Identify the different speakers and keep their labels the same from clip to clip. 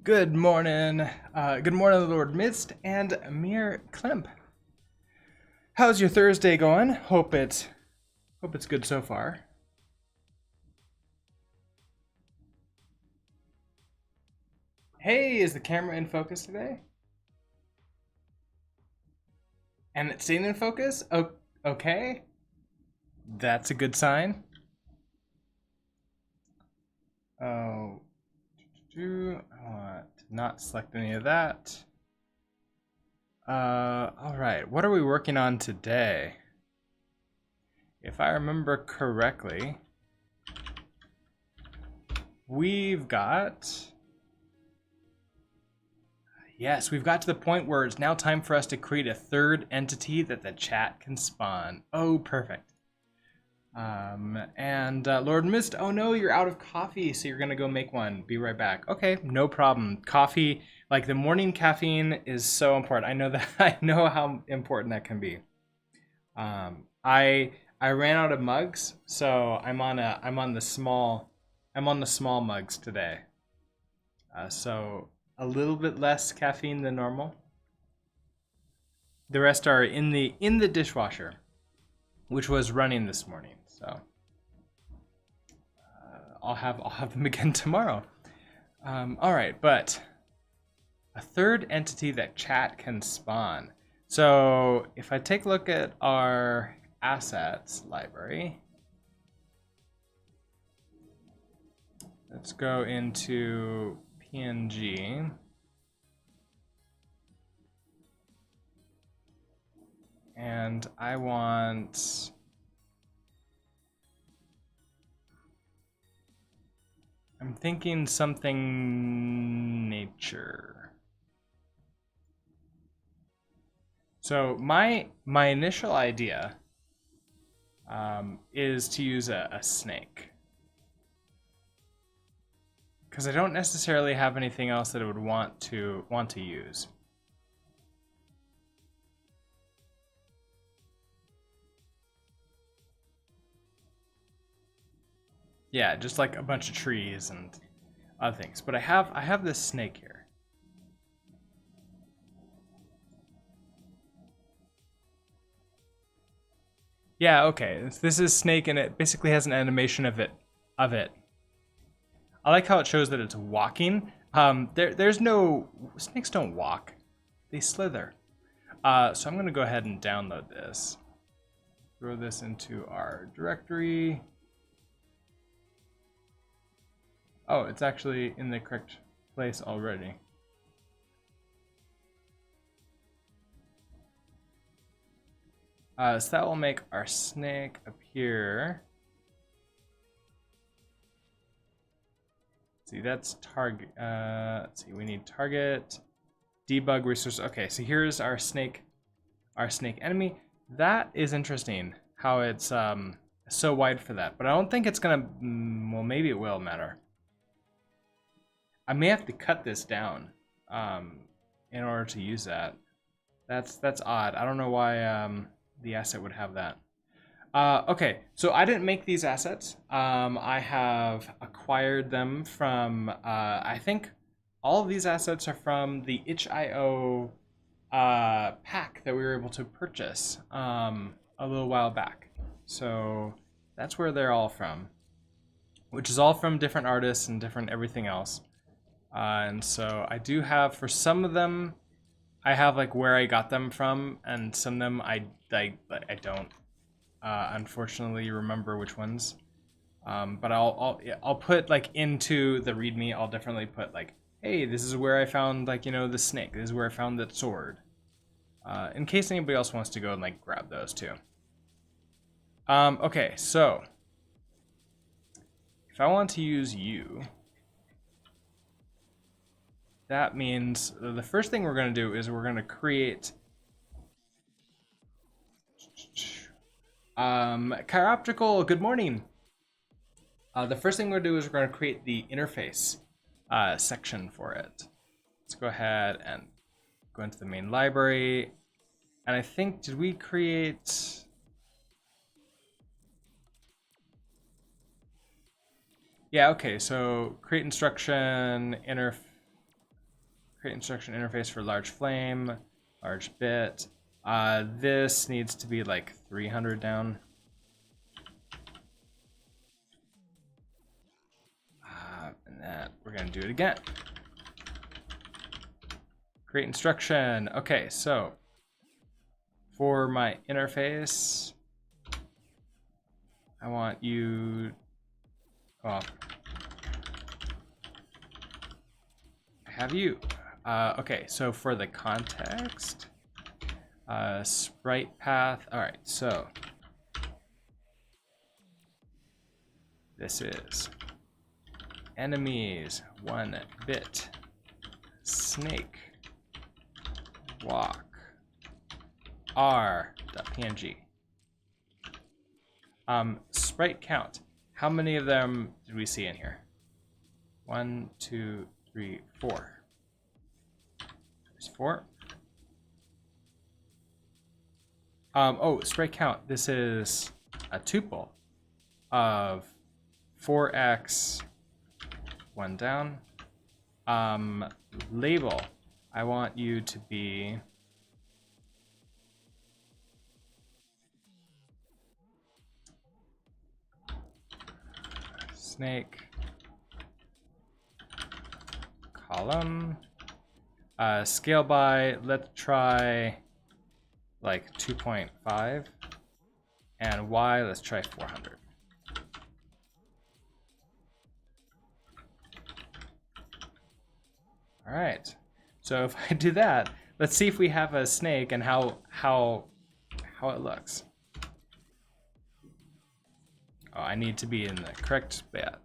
Speaker 1: Good morning. Good morning, Lord Mist and Amir Klemp. How's your Thursday going? Hope it's good so far. Hey, is the camera in focus today? And it's staying in focus? Oh, okay. That's a good sign. Oh, I want to not select any of that. All right. What are we working on today? If I remember correctly, we've got... Yes, we've got to the point where it's now time for us to create a third entity that the chat can spawn. Oh, perfect. Lord Mist, oh no, you're out of coffee, so you're gonna go make one. Be right back. Okay, no problem. Coffee, like the morning caffeine, is so important. I know that. I know how important that can be. I ran out of mugs, so I'm on the small mugs today. So a little bit less caffeine than normal. The rest are in the dishwasher, which was running this morning. So I'll have them again tomorrow. All right, but a third entity that chat can spawn. So if I take a look at our assets library, let's go into PNG. And I'm thinking something nature. So my initial idea is to use a snake, because I don't necessarily have anything else that I would want to use. Yeah, just like a bunch of trees and other things. But I have this snake here. Yeah, okay. This is snake, and it basically has an animation of it. I like how it shows that it's walking. There's no... Snakes don't walk. They slither. So I'm going to go ahead and download this. Throw this into our directory. Oh, it's actually in the correct place already. So that will make our snake appear. Let's see, that's target. Let's see, we need target, debug resource. Okay, so here's our snake enemy. That is interesting how it's so wide for that, but I don't think it's gonna. Well, maybe it will matter. I may have to cut this down in order to use that. That's odd. I don't know why the asset would have that. Okay, so I didn't make these assets. I have acquired them from, I think all of these assets are from the itch.io pack that we were able to purchase a little while back. So that's where they're all from, which is all from different artists and different everything else. And so I do have, for some of them, I have like where I got them from, and some of them I don't unfortunately remember which ones. But I'll put like into the README. I'll definitely put like, hey, this is where I found like the snake. This is where I found that sword. In case anybody else wants to go and like grab those too. Okay, so if I want to use you, that means the first thing we're going to do is we're going to create Chiroptical, good morning. The first thing we're going to do is we're going to create the interface section for it. Let's go ahead and go into the main library. And I think, did we create... Yeah, okay, so create instruction, interface. create instruction interface for large flame, large bit. This needs to be like 300 down. And that we're gonna do it again. Create instruction. Okay, so for my interface, I want you. Oh, I have you. Okay, so for the context, Sprite Path. All right, so this is enemies 1 bit snake walk r.png. Sprite count. How many of them did we see in here? 1, 2, 3, 4. There's 4. Oh, sprite count. This is a tuple of 4x, 1 down. Label. I want you to be snake column. Scale by, let's try like 2.5. And Y, let's try 400. All right. So if I do that, let's see if we have a snake and how it looks. Oh, I need to be in the correct bit.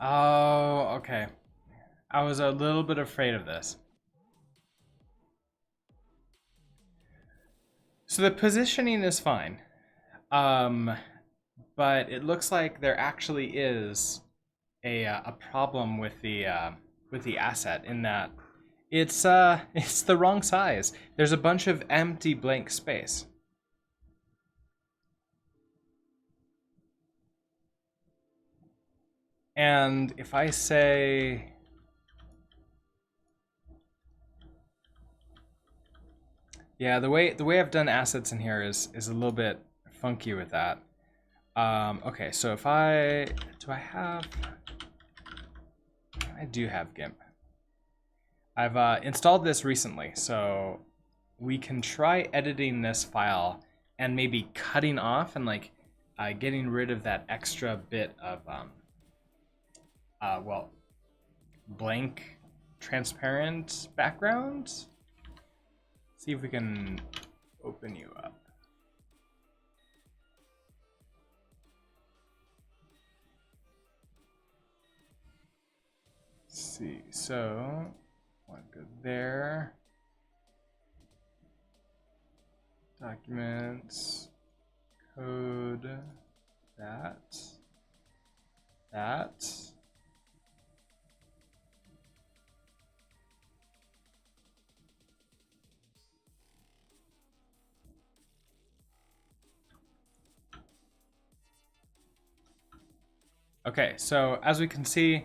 Speaker 1: Oh, okay. I was a little bit afraid of this. So the positioning is fine. But it looks like there actually is a problem with the asset in that it's the wrong size. There's a bunch of empty blank space. And if I say yeah, the way I've done assets in here is a little bit funky with that. Okay, so if I do have GIMP. I've installed this recently, so we can try editing this file and maybe cutting off and like getting rid of that extra bit of well, blank transparent background. See if we can open you up. Let's see, so one go there. Documents, code, that. Okay, so as we can see,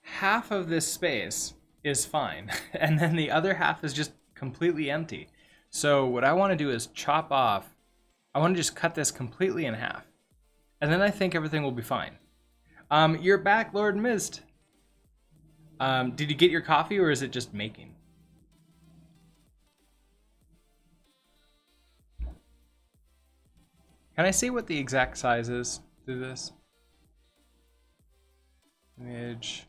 Speaker 1: half of this space is fine, and then the other half is just completely empty. So what I want to do is chop off, I want to just cut this completely in half, and then I think everything will be fine. You're back, Lord Mist. Did you get your coffee, or is it just making? Can I see what the exact size is through this? Image.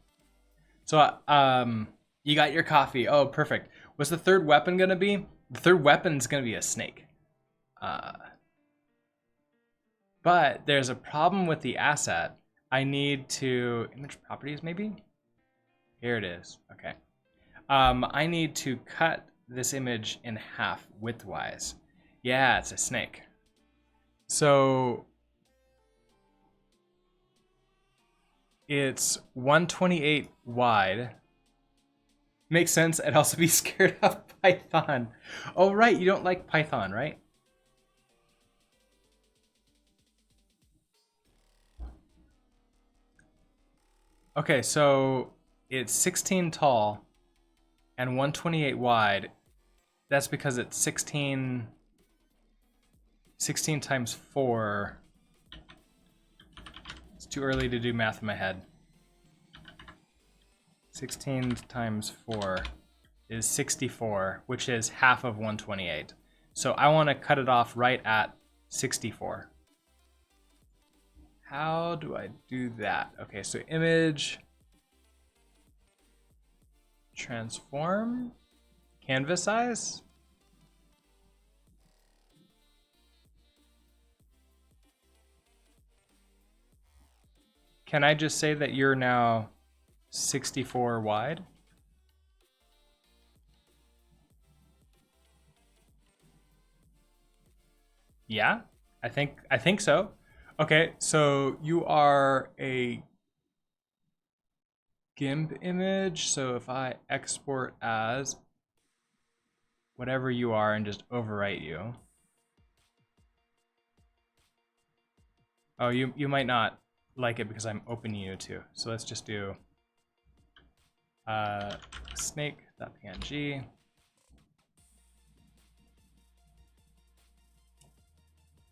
Speaker 1: So, you got your coffee. Oh, perfect. What's the third weapon gonna be? The third weapon's gonna be a snake. But there's a problem with the asset. I need to image properties, maybe? Here it is. Okay. I need to cut this image in half widthwise. Yeah, it's a snake. So it's 128 wide. Makes sense. I'd also be scared of Python. Oh, right. You don't like Python, right? Okay, so it's 16 tall and 128 wide. That's because it's 16 times 4. It's too early to do math in my head. 16 times 4 is 64, which is half of 128. So I want to cut it off right at 64. How do I do that? Okay, so image, transform, canvas size. Can I just say that you're now 64 wide? Yeah, I think so. Okay, so you are a GIMP image. So if I export as whatever you are and just overwrite you. Oh, you might not like it because I'm opening you too. So let's just do snake.png.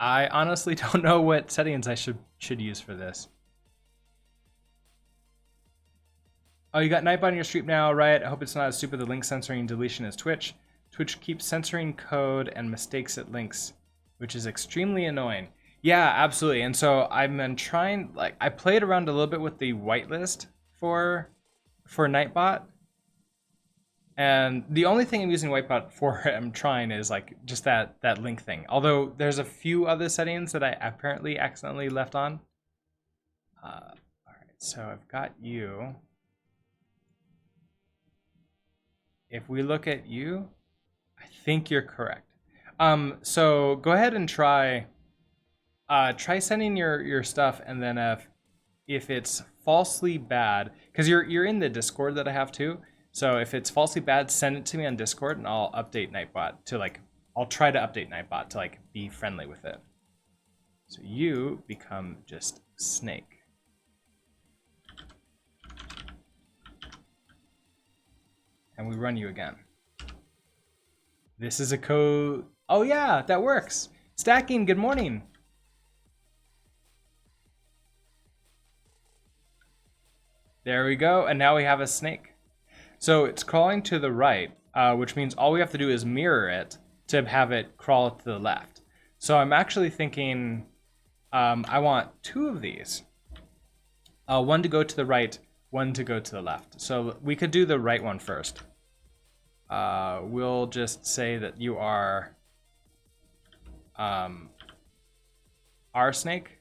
Speaker 1: I honestly don't know what settings I should use for this. Oh, you got Nightbot on your stream now, right? I hope it's not as stupid the link censoring deletion as Twitch. Twitch keeps censoring code and mistakes it links, which is extremely annoying. Yeah, absolutely. And so I've been trying, like, I played around a little bit with the whitelist for Nightbot. And the only thing I'm using Whitebot for, I'm trying, is like just that link thing. Although there's a few other settings that I apparently accidentally left on. All right, so I've got you. If we look at you, I think you're correct. So go ahead and try sending your stuff, and then if it's falsely bad, because you're in the Discord that I have too. So if it's falsely bad, send it to me on Discord, and I'll update Nightbot to like, I'll try to update Nightbot to like be friendly with it. So you become just Snake. And we run you again. This is a code. Oh yeah, that works. Stacking, good morning. There we go, and now we have a snake. So it's crawling to the right, which means all we have to do is mirror it to have it crawl to the left. So I'm actually thinking I want 2 of these. One to go to the right, one to go to the left. So we could do the right one first. We'll just say that you are R snake,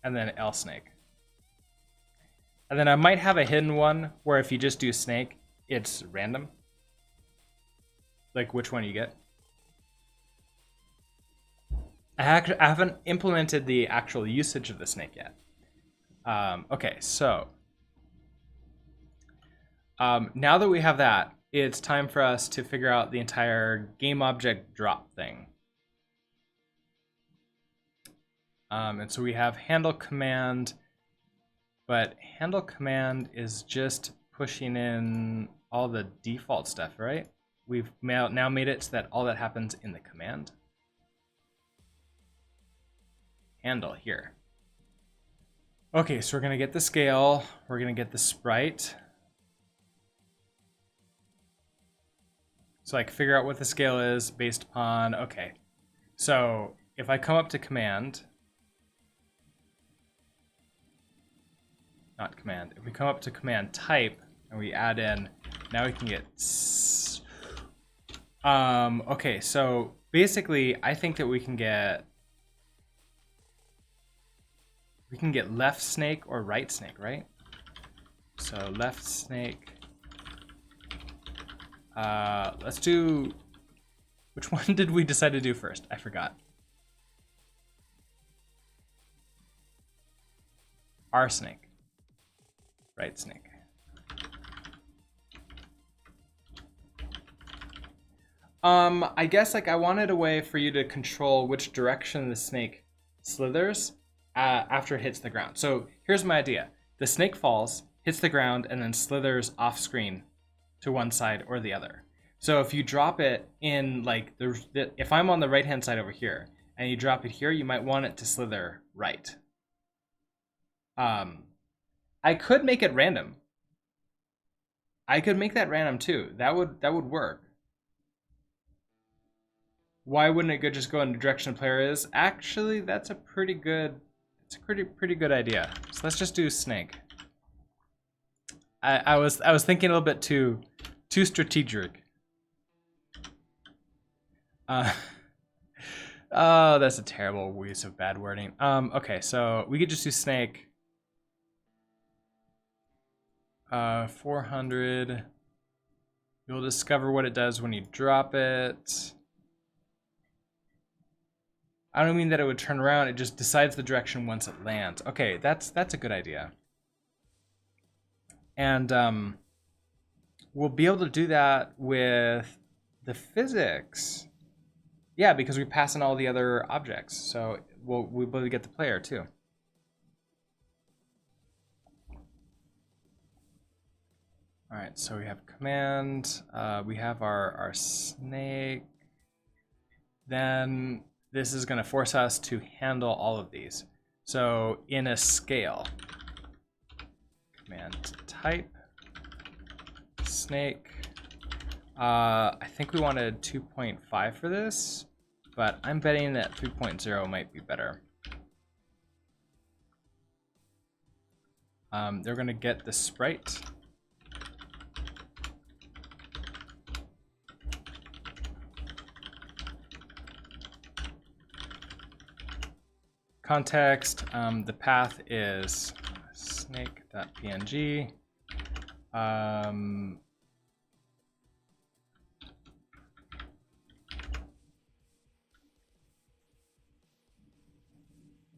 Speaker 1: and then L snake. And then I might have a hidden one where if you just do snake, it's random. Like which one you get. I haven't implemented the actual usage of the snake yet. Okay, so now that we have that, it's time for us to figure out the entire game object drop thing. And so we have handle command, but handle command is just pushing in all the default stuff, right? We've now made it so that all that happens in the command. Handle here. Okay, so we're gonna get the scale, we're gonna get the sprite. So like figure out what the scale is based upon, okay. So if I come up to command, not command, if we come up to command type and we add in, now we can get, okay, so basically I think that we can get left snake or right snake, right? So left snake, let's do, which one did we decide to do first? I forgot. R snake, right snake. I guess like I wanted a way for you to control which direction the snake slithers after it hits the ground. So here's my idea. The snake falls, hits the ground, and then slithers off screen to one side or the other. So if you drop it in like if I'm on the right hand side over here and you drop it here, you might want it to slither right. I could make it random. I could make that random too. That would work. Why wouldn't it just go in the direction the player is? Actually, that's a pretty good good idea. So let's just do snake. I was thinking a little bit too strategic. Oh, that's a terrible use of bad wording. Okay, so we could just do snake. 400. You'll discover what it does when you drop it. I don't mean that it would turn around, it just decides the direction once it lands. Okay, that's a good idea. And we'll be able to do that with the physics. Yeah, because we pass in all the other objects. So we'll be able to get the player too. All right, so we have command, we have our snake. Then this is gonna force us to handle all of these. So in a scale, command type, snake. I think we wanted 2.5 for this, but I'm betting that 3.0 might be better. They're gonna get the sprite. Context, the path is snake.png.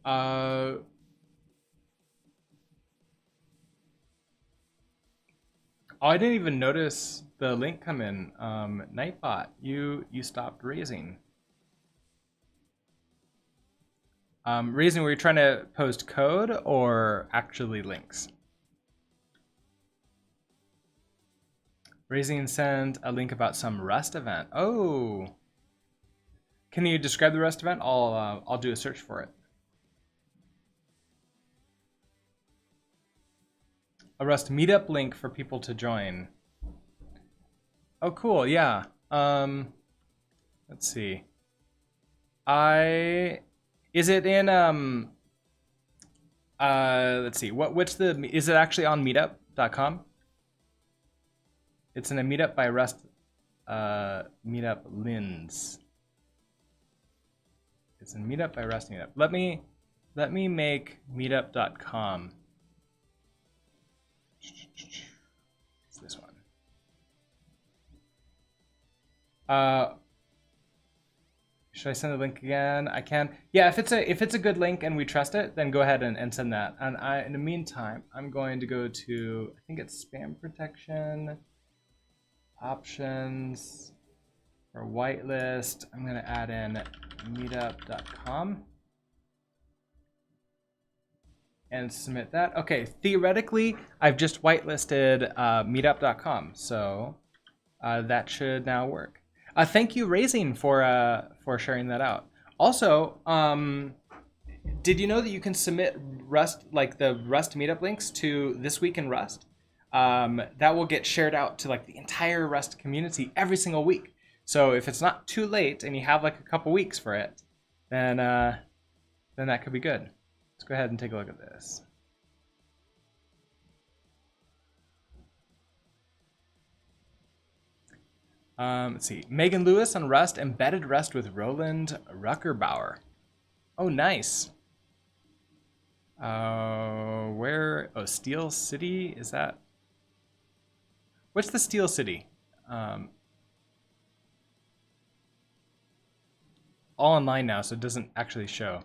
Speaker 1: Oh, I didn't even notice the link come in. Nightbot, you stopped raising. Raising, were you trying to post code or actually links? Raising sent a link about some Rust event. Oh, can you describe the Rust event? I'll do a search for it. A Rust meetup link for people to join. Oh, cool. Yeah. Let's see. Is it in let's see. Is it actually on meetup.com? It's in a meetup by Rust meetup Lins. It's in meetup by Rust meetup. Let me make meetup.com. It's this one. Should I send the link again? I can. Yeah, if it's a good link and we trust it, then go ahead and send that. And in the meantime, I'm going to go to, I think it's spam protection, options, or whitelist. I'm gonna add in meetup.com and submit that. Okay, theoretically, I've just whitelisted meetup.com, so that should now work. Thank you, Raising, for sharing that out. Also, did you know that you can submit Rust, like the Rust meetup links to This Week in Rust? That will get shared out to like the entire Rust community every single week. So if it's not too late and you have like a couple weeks for it, then that could be good. Let's go ahead and take a look at this. Let's see. Megan Lewis on Rust, embedded Rust with Roland Ruckerbauer. Oh, nice. Where? Oh, Steel City? Is that? What's the Steel City? All online now, so it doesn't actually show.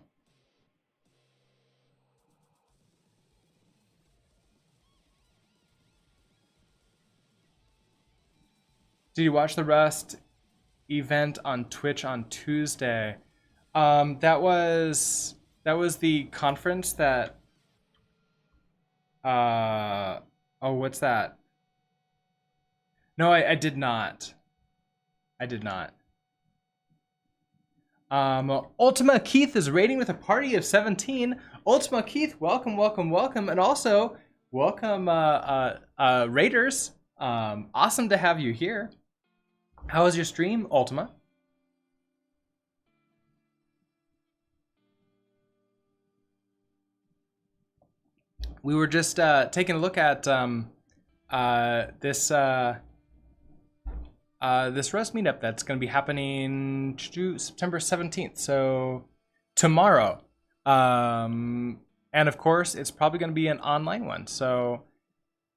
Speaker 1: Did you watch the Rust event on Twitch on Tuesday. That was the conference that. Oh, what's that? No, I did not. I did not. Ultima Keith is raiding with a party of 17. Ultima Keith, welcome, welcome, welcome, and also welcome, raiders. Awesome to have you here. How was your stream, Ultima? We were just taking a look at this Rust meetup that's going to be happening September 17th, so tomorrow. And of course, it's probably going to be an online one. So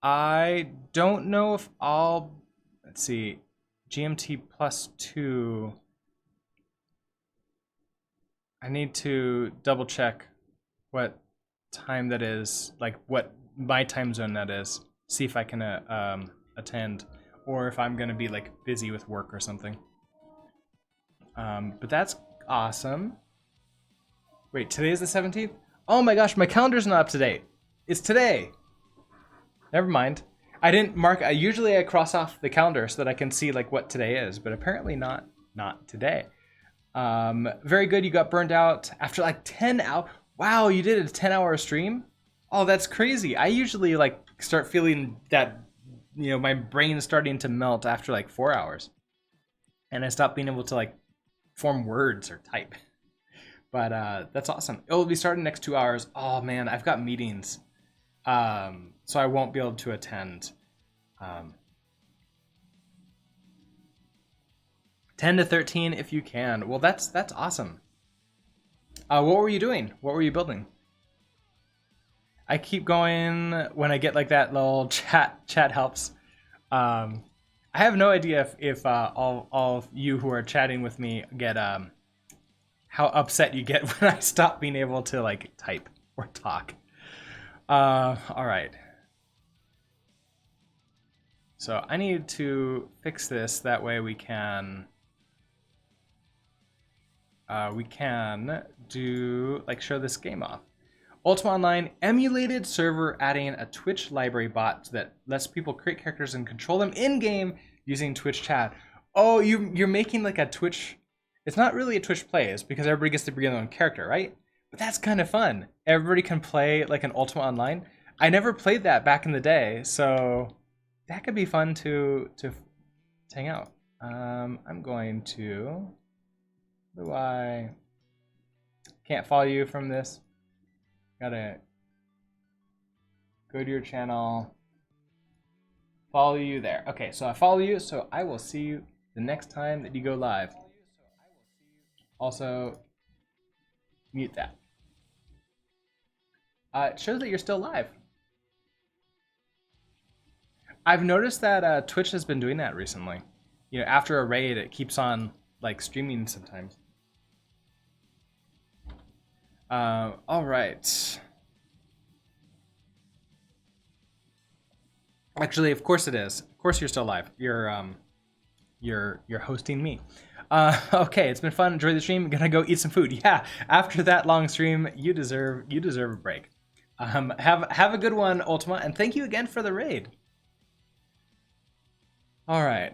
Speaker 1: I don't know if I'll, let's see, GMT +2. I need to double check what time that is, like what my time zone that is. See if I can attend, or if I'm gonna be like busy with work or something. But that's awesome. Wait, today's the 17th? Oh my gosh, my calendar's not up to date. It's today. Never mind. I didn't mark. Usually I cross off the calendar so that I can see like what today is, but apparently not today. Very good. You got burned out after like 10 hours. Wow, you did a 10-hour stream? Oh, that's crazy. I usually like start feeling that, you know, my brain starting to melt after like 4 hours. And I stop being able to like form words or type. But that's awesome. It will be starting next 2 hours. Oh man, I've got meetings. So I won't be able to attend. 10 to 13 if you can. Well, that's awesome. What were you doing? What were you building? I keep going when I get like that little chat helps. I have no idea if all of you who are chatting with me get how upset you get when I stop being able to like type or talk. All right. So I need to fix this, that way we can do like show this game off. Ultima Online emulated server adding a Twitch library bot that lets people create characters and control them in game using Twitch chat. Oh, you're making like a Twitch. It's not really a Twitch plays because everybody gets to bring their own character, right? But that's kind of fun. Everybody can play like an Ultima Online. I never played that back in the day, so that could be fun to hang out. I'm going to. Do I can't follow you from this? Gotta go to your channel. Follow you there. Okay, so I follow you, so I will see you the next time that you go live. Also, mute that. It shows that you're still live. I've noticed that Twitch has been doing that recently. You know, after a raid, it keeps on like streaming sometimes. All right. Actually, of course it is. Of course you're still live. You're hosting me. Okay, it's been fun. Enjoy the stream. I'm gonna go eat some food. Yeah, after that long stream, you deserve a break. Have a good one, Ultima, and thank you again for the raid. All right,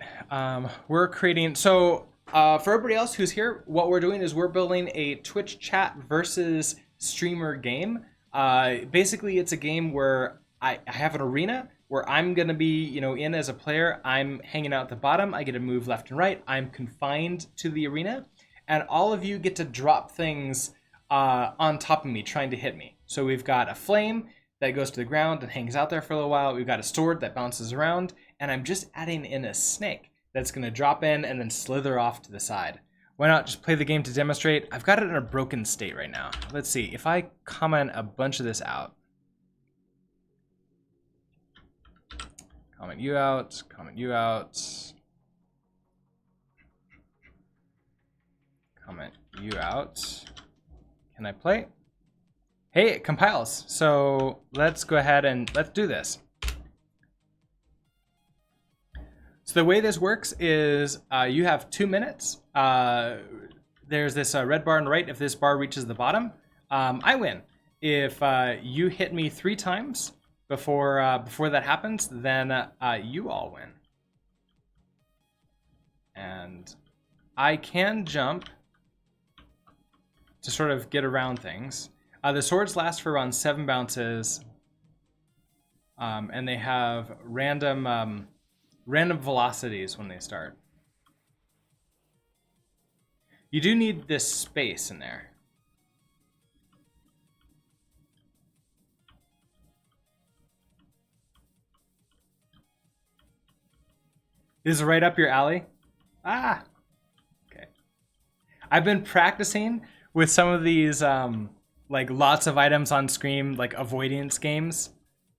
Speaker 1: we're creating. So for everybody else who's here, what we're doing is we're building a Twitch chat versus streamer game. Basically, it's a game where I have an arena where I'm gonna be, you know, in as a player. I'm hanging out at the bottom. I get to move left and right. I'm confined to the arena, and all of you get to drop things on top of me, trying to hit me. So we've got a flame that goes to the ground and hangs out there for a little while. We've got a sword that bounces around, and I'm just adding in a snake that's gonna drop in and then slither off to the side. Why not just play the game to demonstrate? I've got it in a broken state right now. Let's see, if I comment a bunch of this out. Comment you out, comment you out. Comment you out. Can I play? Hey, it compiles. So let's go ahead and let's do this. So the way this works is you have 2 minutes. There's this red bar on the right. If this bar reaches the bottom, I win. If you hit me 3 times before that happens, then you all win. And I can jump to sort of get around things. The swords last for around 7 bounces, and they have random velocities when they start. You do need this space in there. This is right up your alley? Ah! Okay. I've been practicing with some of these, like, lots of items on screen, like, avoidance games.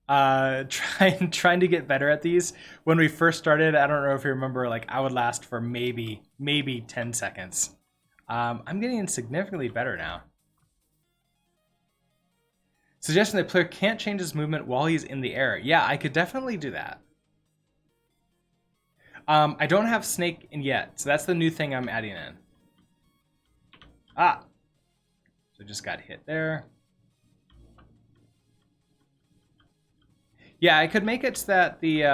Speaker 1: Trying to get better at these. When we first started, I don't know if you remember, like, I would last for maybe 10 seconds. I'm getting significantly better now. Suggestion that player can't change his movement while he's in the air. Yeah, I could definitely do that. I don't have snake in yet, so that's the new thing I'm adding in. Ah! So just got hit there. Yeah, I could make it so that the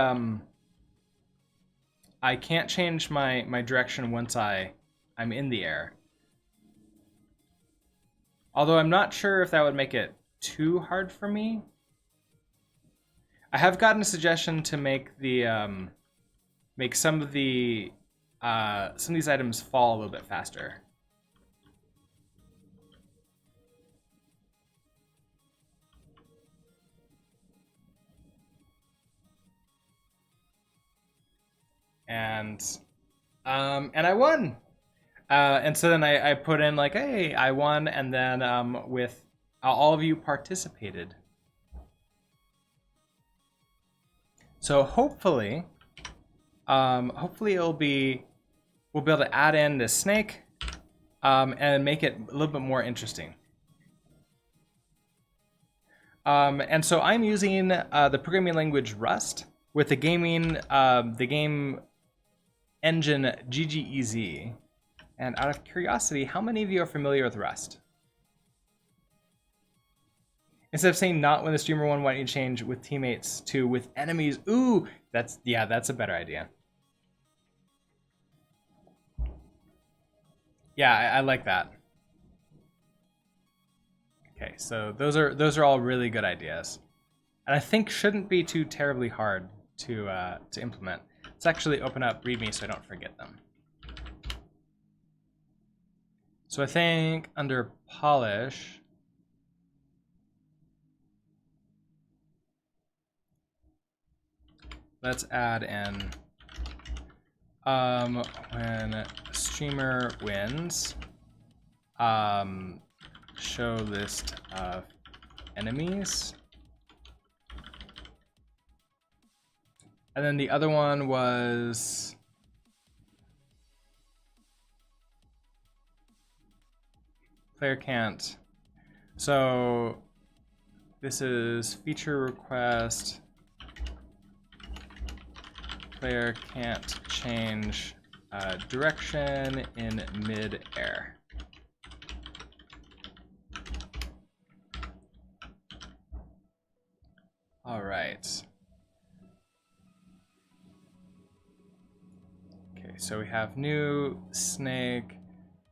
Speaker 1: I can't change my direction once I'm in the air. Although I'm not sure if that would make it too hard for me. I have gotten a suggestion to make the make some of these items fall a little bit faster. And I won. And so then I put in like, hey, I won, and then with all of you participated. So hopefully we'll be able to add in this snake and make it a little bit more interesting. And so I'm using the programming language Rust with the game engine GGEZ. And out of curiosity, how many of you are familiar with Rust? Instead of saying not when the streamer won, why don't you change with teammates to with enemies? Ooh, that's a better idea. Yeah, I like that. Okay, so those are all really good ideas, and I think shouldn't be too terribly hard to implement. Let's actually open up README so I don't forget them. So I think under polish, let's add in when streamer wins, show list of enemies. And then the other one was player can't. So this is feature request. Player can't change direction in mid-air. All right. Okay, so we have new snake.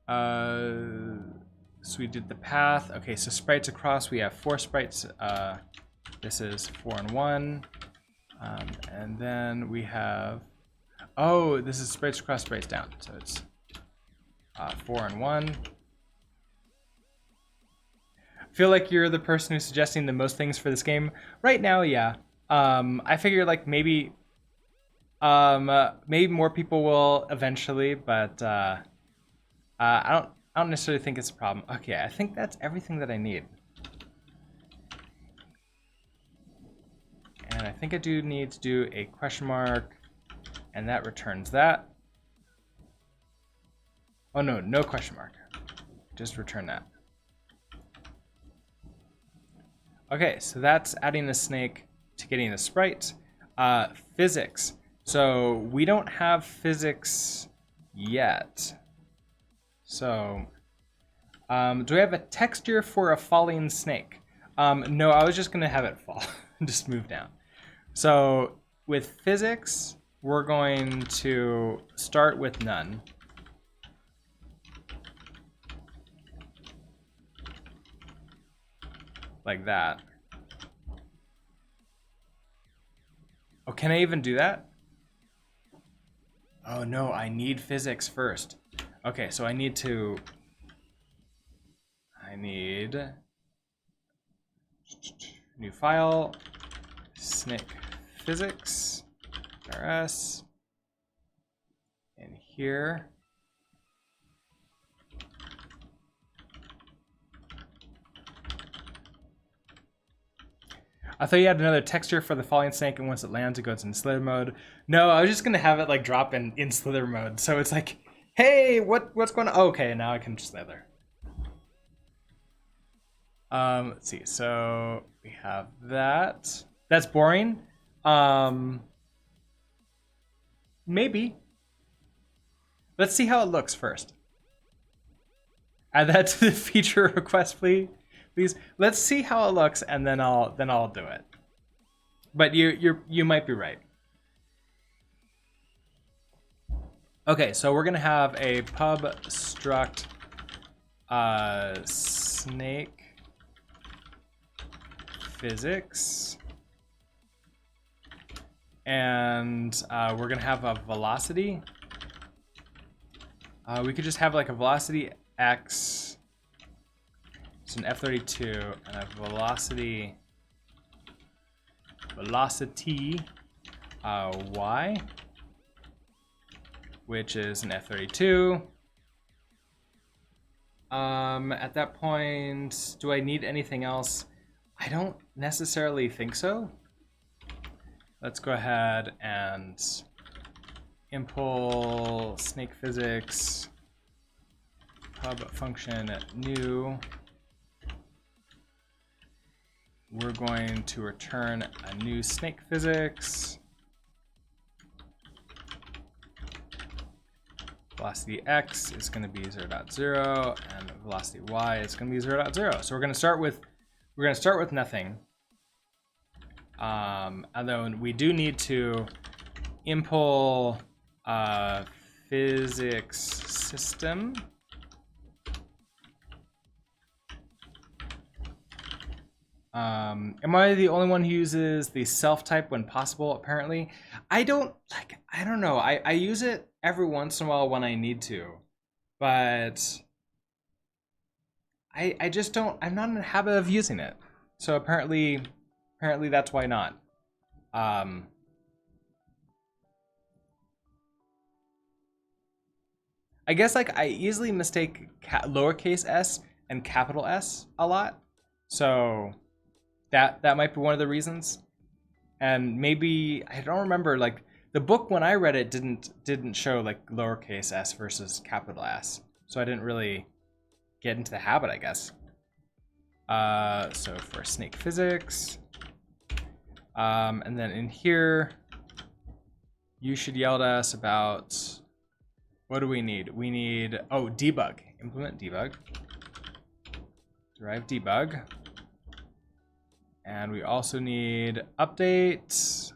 Speaker 1: So we did the path. Okay, so sprites across. We have 4 sprites. This is 4 and 1. And then we have, oh, this is sprites across, sprites down. So it's 4 and 1. I feel like you're the person who's suggesting the most things for this game. Right now, yeah. I figure like maybe more people will eventually, but I don't necessarily think it's a problem. Okay, I think that's everything that I need. And I think I do need to do a question mark, and that returns that. Oh no, no question mark. Just return that. Okay, so that's adding the snake to getting the sprite. Physics. So we don't have physics yet. So do we have a texture for a falling snake? No, I was just gonna have it fall, just move down. So with physics, we're going to start with none. Like that. Oh, can I even do that? Oh no, I need physics first. Okay, so I need new file, snake physics, rs, and here. I thought you had another texture for the falling snake, and once it lands, it goes in slither mode. No, I was just gonna have it like drop in slither mode, so it's like, hey, what's going on? Okay, now I can slither. Let's see. So we have that. That's boring. Maybe. Let's see how it looks first. Add that to the feature request, please. Let's see how it looks, and then I'll do it. But you might be right. Okay, so we're gonna have a pub struct snake physics, and we're gonna have a velocity. We could just have like a velocity x. It's an F32 and a velocity y, which is an F32. At that point, do I need anything else? I don't necessarily think so. Let's go ahead and impl snake physics pub function new. We're going to return a new snake physics. Velocity x is going to be 0.0, and velocity y is going to be 0.0. So we're going to start with nothing. And then we do need to impl physics system. Am I the only one who uses the self type when possible? Apparently, I don't know. I use it every once in a while when I need to, but I just don't. I'm not in the habit of using it. So apparently that's why not. I guess like I easily mistake lowercase s and capital S a lot, so that might be one of the reasons. And maybe I don't remember, like the book when I read it didn't show like lowercase s versus capital S, so I didn't really get into the habit, I guess. So for snake physics, and then in here, you should yell at us about, what do we need? We need, oh, debug. Implement debug. Derive debug. And we also need update.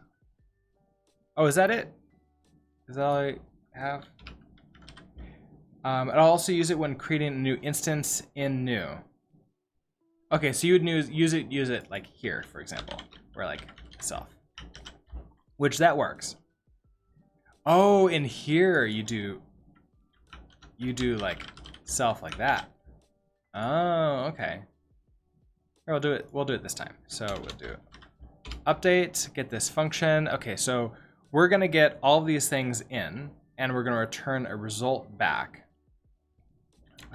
Speaker 1: Oh, is that it? Is that all I have? I'll also use it when creating a new instance in new. Okay, so you would use it like here, for example, or like self, which that works. Oh, in here you do like self like that. Oh, okay. We'll do it this time. So we'll do update, get this function. Okay, so we're gonna get all of these things in, and we're gonna return a result back.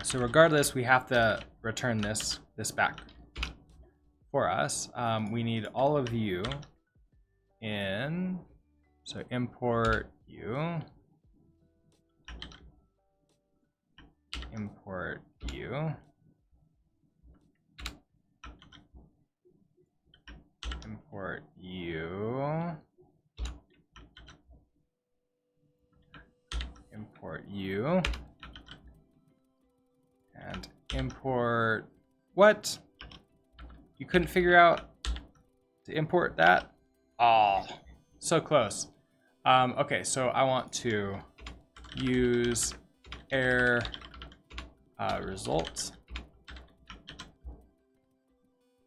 Speaker 1: So regardless, we have to return this back for us. We need all of you in, so import you, import you, import you, you and import what? You couldn't figure out to import that? Oh, so close. Okay, so I want to use error results,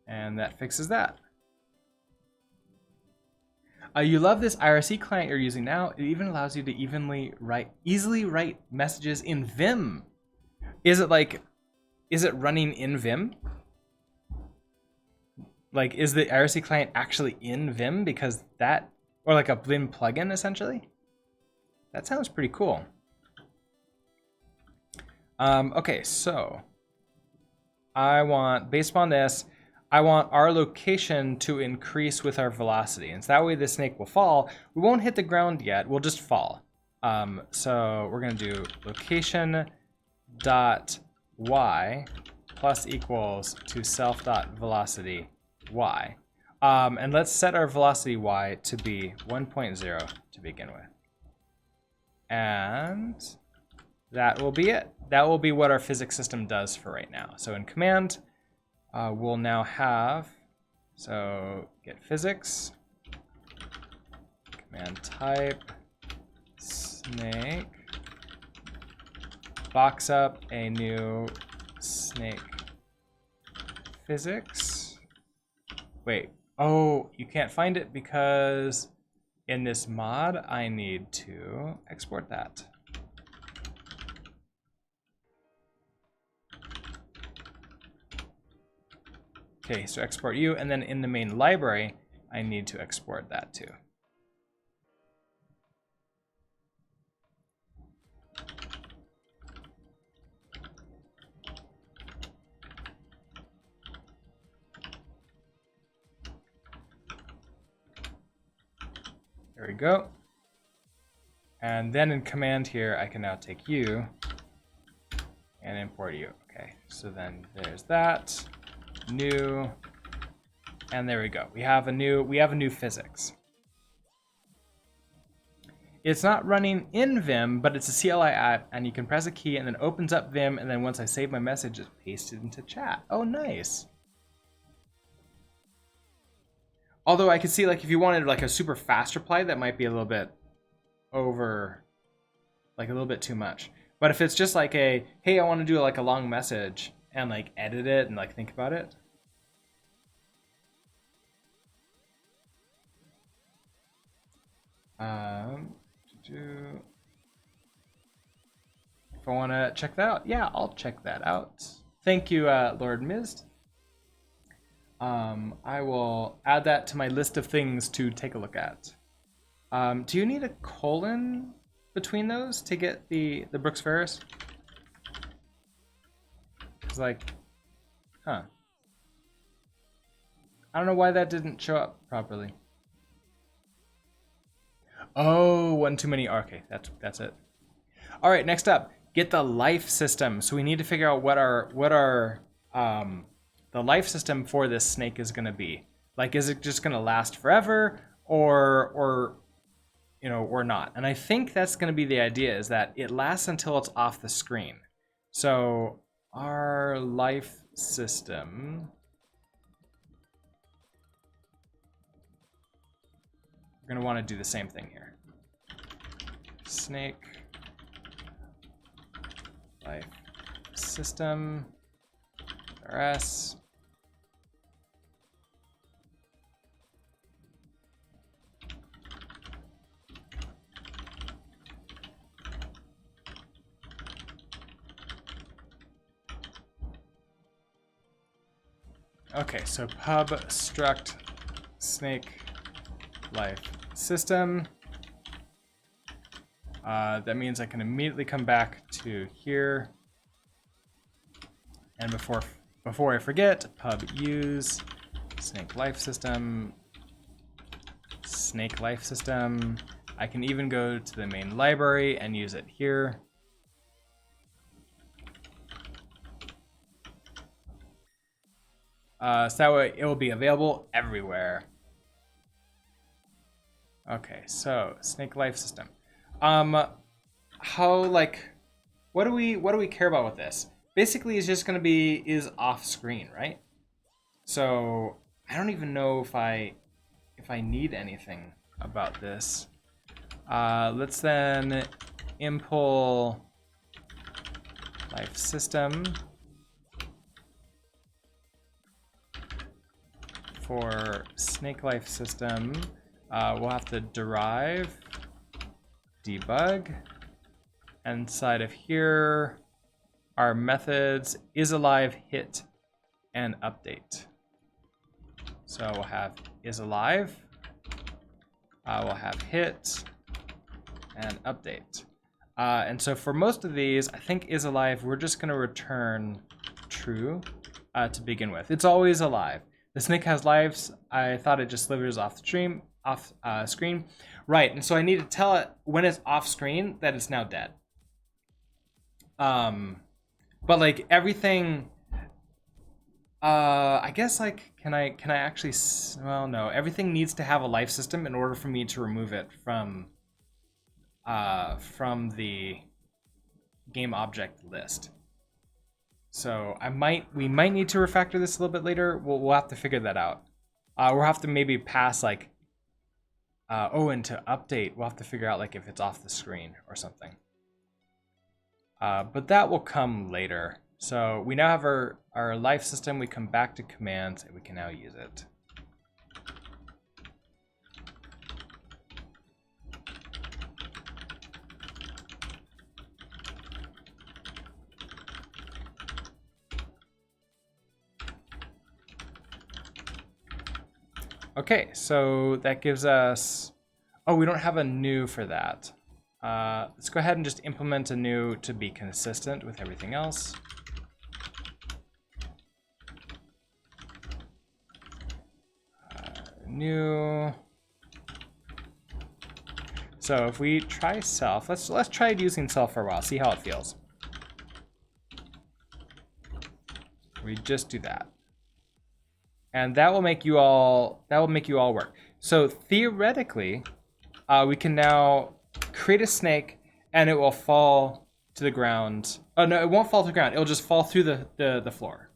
Speaker 1: and that fixes that. You love this IRC client you're using now. It even allows you to easily write messages in Vim. Is it running in Vim? Like, is the IRC client actually in Vim? Because that, or like a Vim plugin essentially? That sounds pretty cool. Okay, so I want, based upon this, I want our location to increase with our velocity. And so that way the snake will fall. We won't hit the ground yet, we'll just fall. So we're gonna do location dot y plus equals to self dot velocity y. And let's set our velocity y to be 1.0 to begin with. And that will be it. That will be what our physics system does for right now. So in command, we'll now have, so get physics, command type, snake, box up a new snake physics. Wait, oh, you can't find it because in this mod, I need to export that. Okay, so export you, and then in the main library, I need to export that too. There we go. And then in command here, I can now take you and import you. Okay, so then there's that. New, and there we go. We have a new physics. It's not running in Vim, but it's a CLI app, and you can press a key and then opens up Vim, and then once I save my message, it's pasted into chat. Oh, nice. Although I could see, like, if you wanted like a super fast reply, that might be a little bit over, like a little bit too much. But if it's just like a, hey, I want to do like a long message and like edit it and like think about it. If I want to check that out, yeah, I'll check that out. Thank you, Lord Mist. I will add that to my list of things to take a look at. Do you need a colon between those to get the Brooks Ferris? It's like, huh. I don't know why that didn't show up properly. Oh, one too many. Okay, that's it. All right, next up, get the life system. So we need to figure out what our the life system for this snake is going to be. Like, is it just going to last forever, or you know, or not? And I think that's going to be the idea, is that it lasts until it's off the screen. So our life system, we're going to want to do the same thing here. Snake life system rs. Okay, so pub struct snake life system. That means I can immediately come back to here. And before I forget, pub use snake life system. Snake life system. I can even go to the main library and use it here. So that way it will be available everywhere. Okay, so snake life system. How, like, what do we care about with this? Basically, it's just going to be is off screen, right? So I don't even know if I need anything about this. Let's then impl life system for snake life system. We'll have to derive debug. Inside of here, our methods is alive, hit, and update. So we'll have is alive. We'll have hit and update. And so for most of these, I think is alive, we're just going to return true to begin with. It's always alive. The snake has lives. I thought it just slivers off the screen. Right, and so I need to tell it when it's off screen that it's now dead. But like everything, I guess like, can I actually, well, no, everything needs to have a life system in order for me to remove it from the game object list. So we might need to refactor this a little bit later. We'll have to figure that out. We'll have to maybe pass like, and to update, we'll have to figure out like if it's off the screen or something. But that will come later. So we now have our life system. We come back to commands and we can now use it. Okay, so that gives us, oh, we don't have a new for that. Let's go ahead and just implement a new to be consistent with everything else. New. So if we try self, let's try using self for a while, see how it feels. We just do that. And that will make you all work. So theoretically, we can now create a snake and it will fall to the ground. Oh no, it won't fall to the ground. It'll just fall through the floor.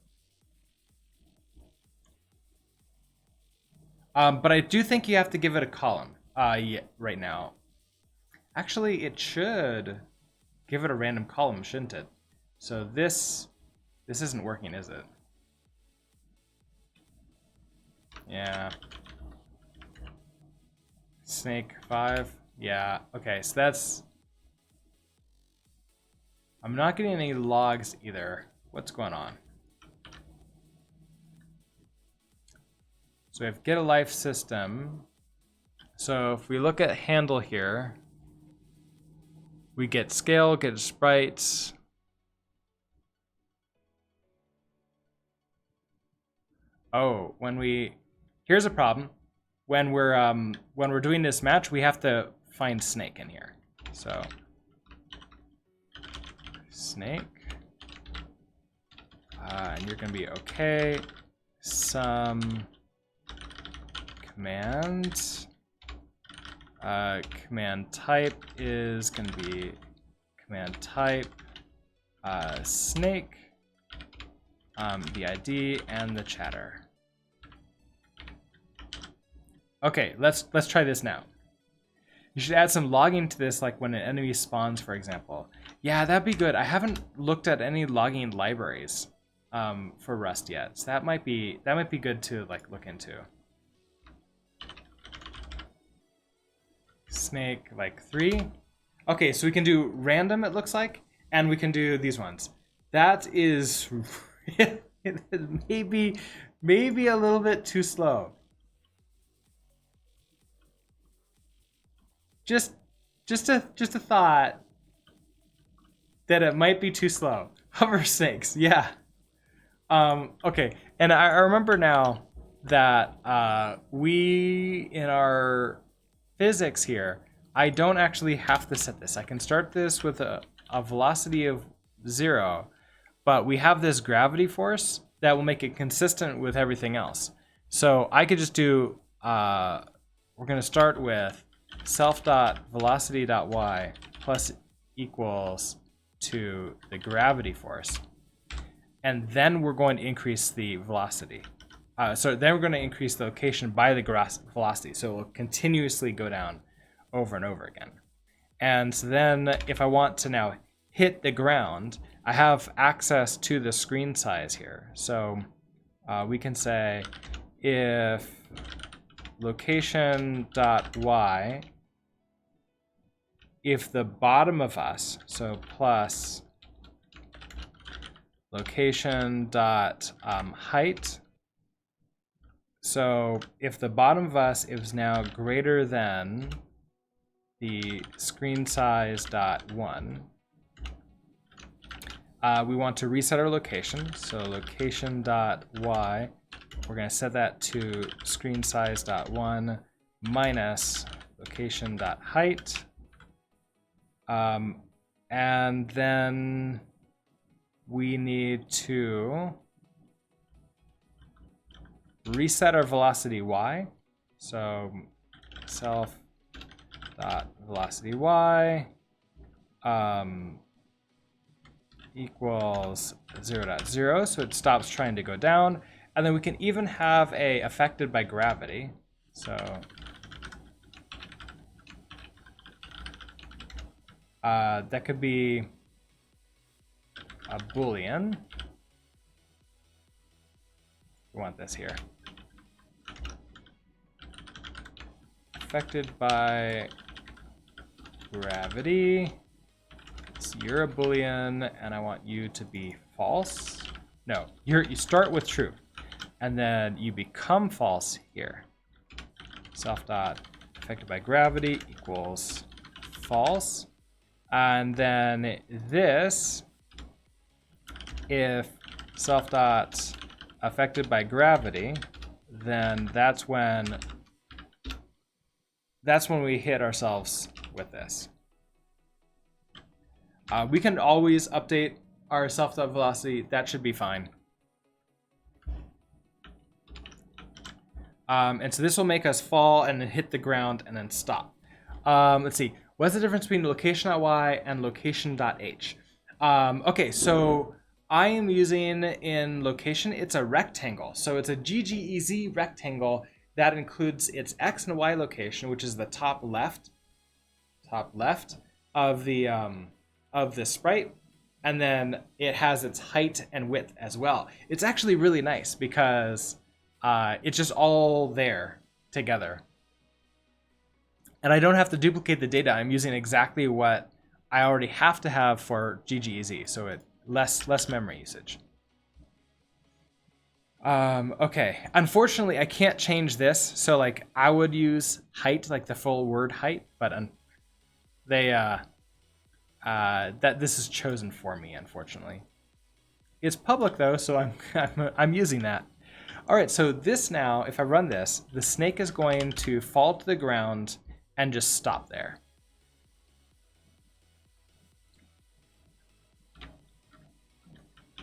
Speaker 1: But I do think you have to give it a column right now. Actually, it should give it a random column, shouldn't it? So this isn't working, is it? Yeah. Snake 5. Yeah, okay, so that's... I'm not getting any logs either. What's going on? So we have get a life system. So if we look at handle here, we get scale, get sprites. Oh, here's a problem. When we're doing this match, we have to find snake in here. So snake, and you're gonna be okay. Some command. Command type is gonna be command type snake, the ID and the chatter. Okay, let's try this now. You should add some logging to this, like when an enemy spawns, for example. Yeah, that'd be good. I haven't looked at any logging libraries for Rust yet, so that might be good to like look into. Snake like 3. Okay, so we can do random, it looks like, and we can do these ones. That is maybe a little bit too slow. Just a thought that it might be too slow. Hover snakes, yeah. Okay, and I remember now that we in our physics here, I don't actually have to set this. I can start this with a velocity of 0, but we have this gravity force that will make it consistent with everything else. So I could just do, we're gonna start with self.velocity.y plus equals to the gravity force. And then we're going to increase the velocity. So then we're going to increase the location by the velocity. So it will continuously go down over and over again. And then if I want to now hit the ground, I have access to the screen size here. So we can say if location.y, if the bottom of us, so plus location.height, so if the bottom of us is now greater than the screen size .1, we want to reset our location. So location.y, we're going to set that to screen size .1 minus location.height. And then we need to reset our velocity y. So self.velocity y equals 0.0, so it stops trying to go down. And then we can even have a affected by gravity. So that could be a Boolean. We want this here. Affected by gravity. So you're a Boolean, and I want you to be false. No, you start with true, and then you become false here. Self dot affected by gravity equals false, and then this, if self dot affected by gravity, then that's when we hit ourselves with this. We can always update our self-velocity. That should be fine. And so this will make us fall and then hit the ground and then stop. Let's see. What's the difference between location.y and location.h? Okay, so I am using in location, it's a rectangle. So it's a GGEZ rectangle that includes its x and y location, which is the top left of the sprite, and then it has its height and width as well. It's actually really nice because it's just all there together. And I don't have to duplicate the data. I'm using exactly what I already have to have for GGEZ, so it less memory usage. Okay, unfortunately I can't change this, so like I would use height, like the full word height, but that this is chosen for me, unfortunately. It's public though, so I'm using that. All right, so this now, if I run this, the snake is going to fall to the ground and just stop there.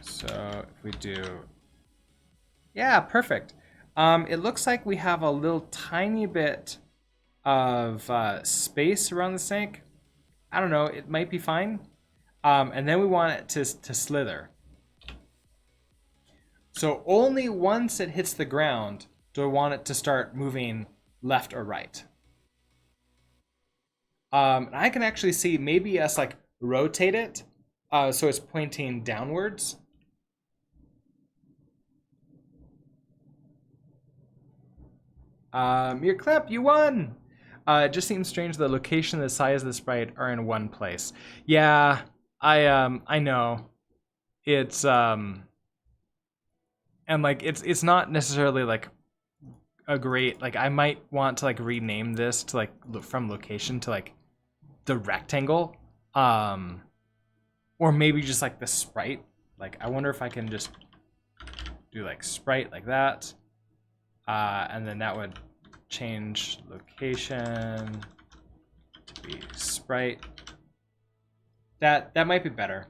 Speaker 1: So if we do, yeah, perfect. It looks like we have a little tiny bit of space around the snake. I don't know, it might be fine. And then we want it to slither. So only once it hits the ground do I want it to start moving left or right. And I can actually see maybe us like rotate it so it's pointing downwards. Your clip, you won! It just seems strange the location and the size of the sprite are in one place. Yeah, I know. It's and like it's not necessarily like a great, like I might want to like rename this to like from location to like the rectangle. Or maybe just like the sprite. Like I wonder if I can just do like sprite like that. And then that would change location to be sprite. That might be better.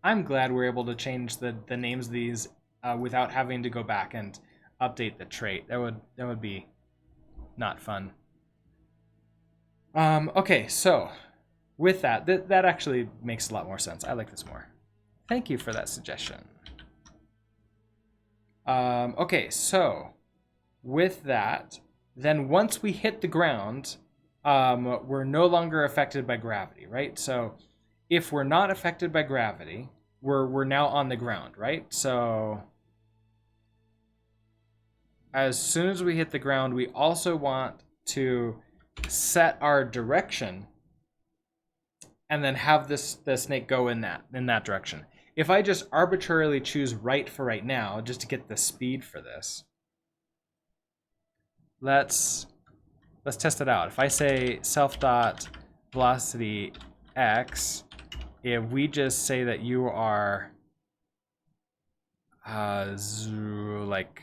Speaker 1: I'm glad we're able to change the names of these without having to go back and update the trait. That would be not fun. Okay, so with that, that actually makes a lot more sense. I like this more. Thank you for that suggestion. Okay, so with that, then once we hit the ground, we're no longer affected by gravity, right? So if we're not affected by gravity, we're now on the ground, right? So as soon as we hit the ground, we also want to set our direction and then have the snake go in that direction. If I just arbitrarily choose right for right now, just to get the speed for this, let's test it out. If I say self dot velocity x, if we just say that you are like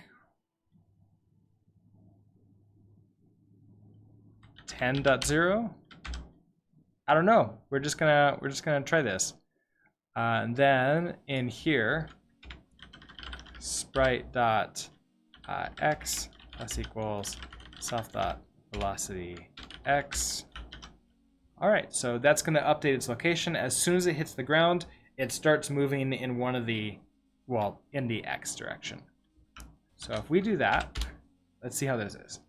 Speaker 1: 10.0, I don't know. We're just gonna try this, and then in here, sprite dot x plus equals self dot velocity x. All right, so that's going to update its location. As soon as it hits the ground, it starts moving in one of the, well, in the x direction. So if we do that, let's see how this is.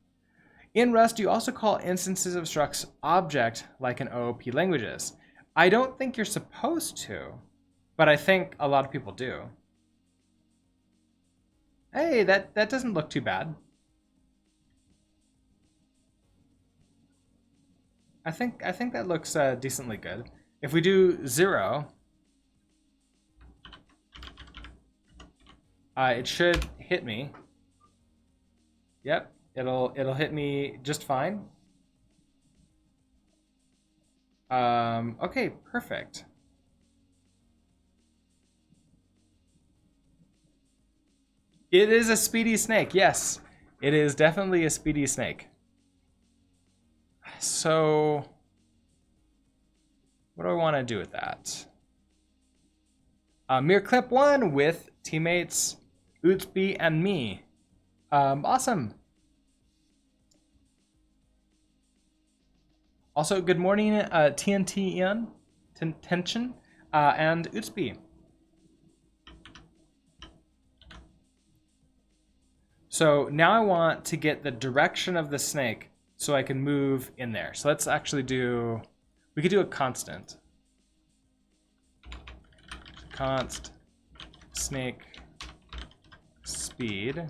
Speaker 1: In Rust, you also call instances of structs object like in OOP languages. I don't think you're supposed to, but I think a lot of people do. Hey, that doesn't look too bad. I think that looks decently good. If we do 0, it should hit me. Yep, it'll hit me just fine. Okay, perfect. It is a speedy snake. Yes, it is definitely a speedy snake. So what do I want to do with that? Mere clip 1 with teammates Utsby and me. Awesome. Also, good morning, TNT Ian, Tension, and Utsby. So now I want to get the direction of the snake so I can move in there. So let's actually do, we could do a constant. Const snake speed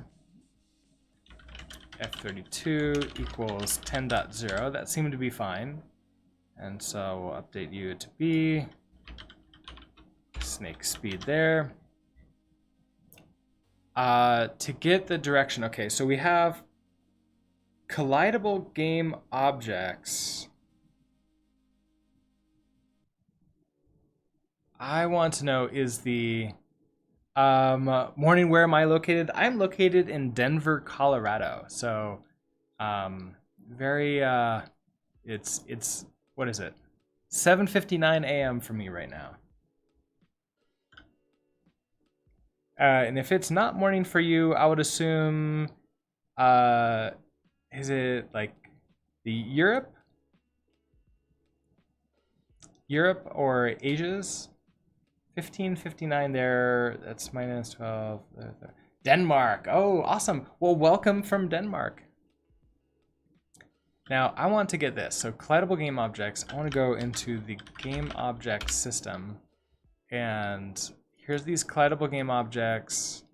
Speaker 1: f32 equals 10.0. That seemed to be fine. And so we'll update you to be snake speed there. To get the direction, okay, so we have collidable game objects. I want to know, is the morning, where am I located? I'm located in Denver, Colorado. So very it's what is it? 7:59 a.m. for me right now. And if it's not morning for you, I would assume is it like the Europe or Asia's? 15:59 there. That's minus 12. Denmark. Oh, awesome. Well, welcome from Denmark. Now, I want to get this. So collidable game objects. I want to go into the game object system. And here's these collidable game objects.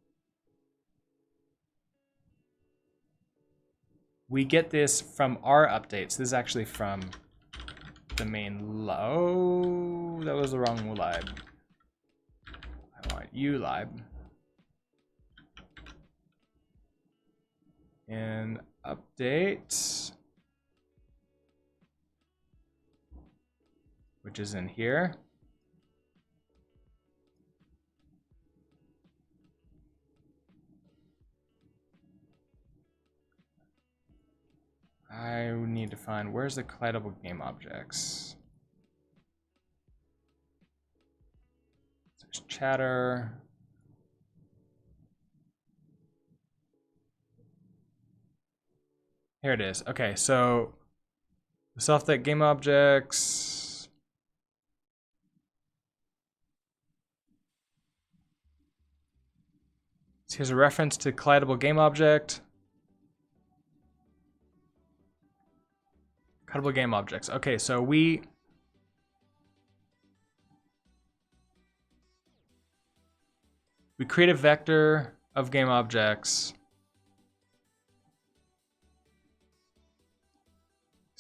Speaker 1: We get this from our updates. This is actually from the main oh, that was the wrong lib. I want ulib. And update, which is in here. I need to find, where's the collidable game objects? There's chatter. Here it is. Okay, so Self-that game objects. So here's a reference to collidable game object. Collidable game objects. Okay, so we create a vector of game objects.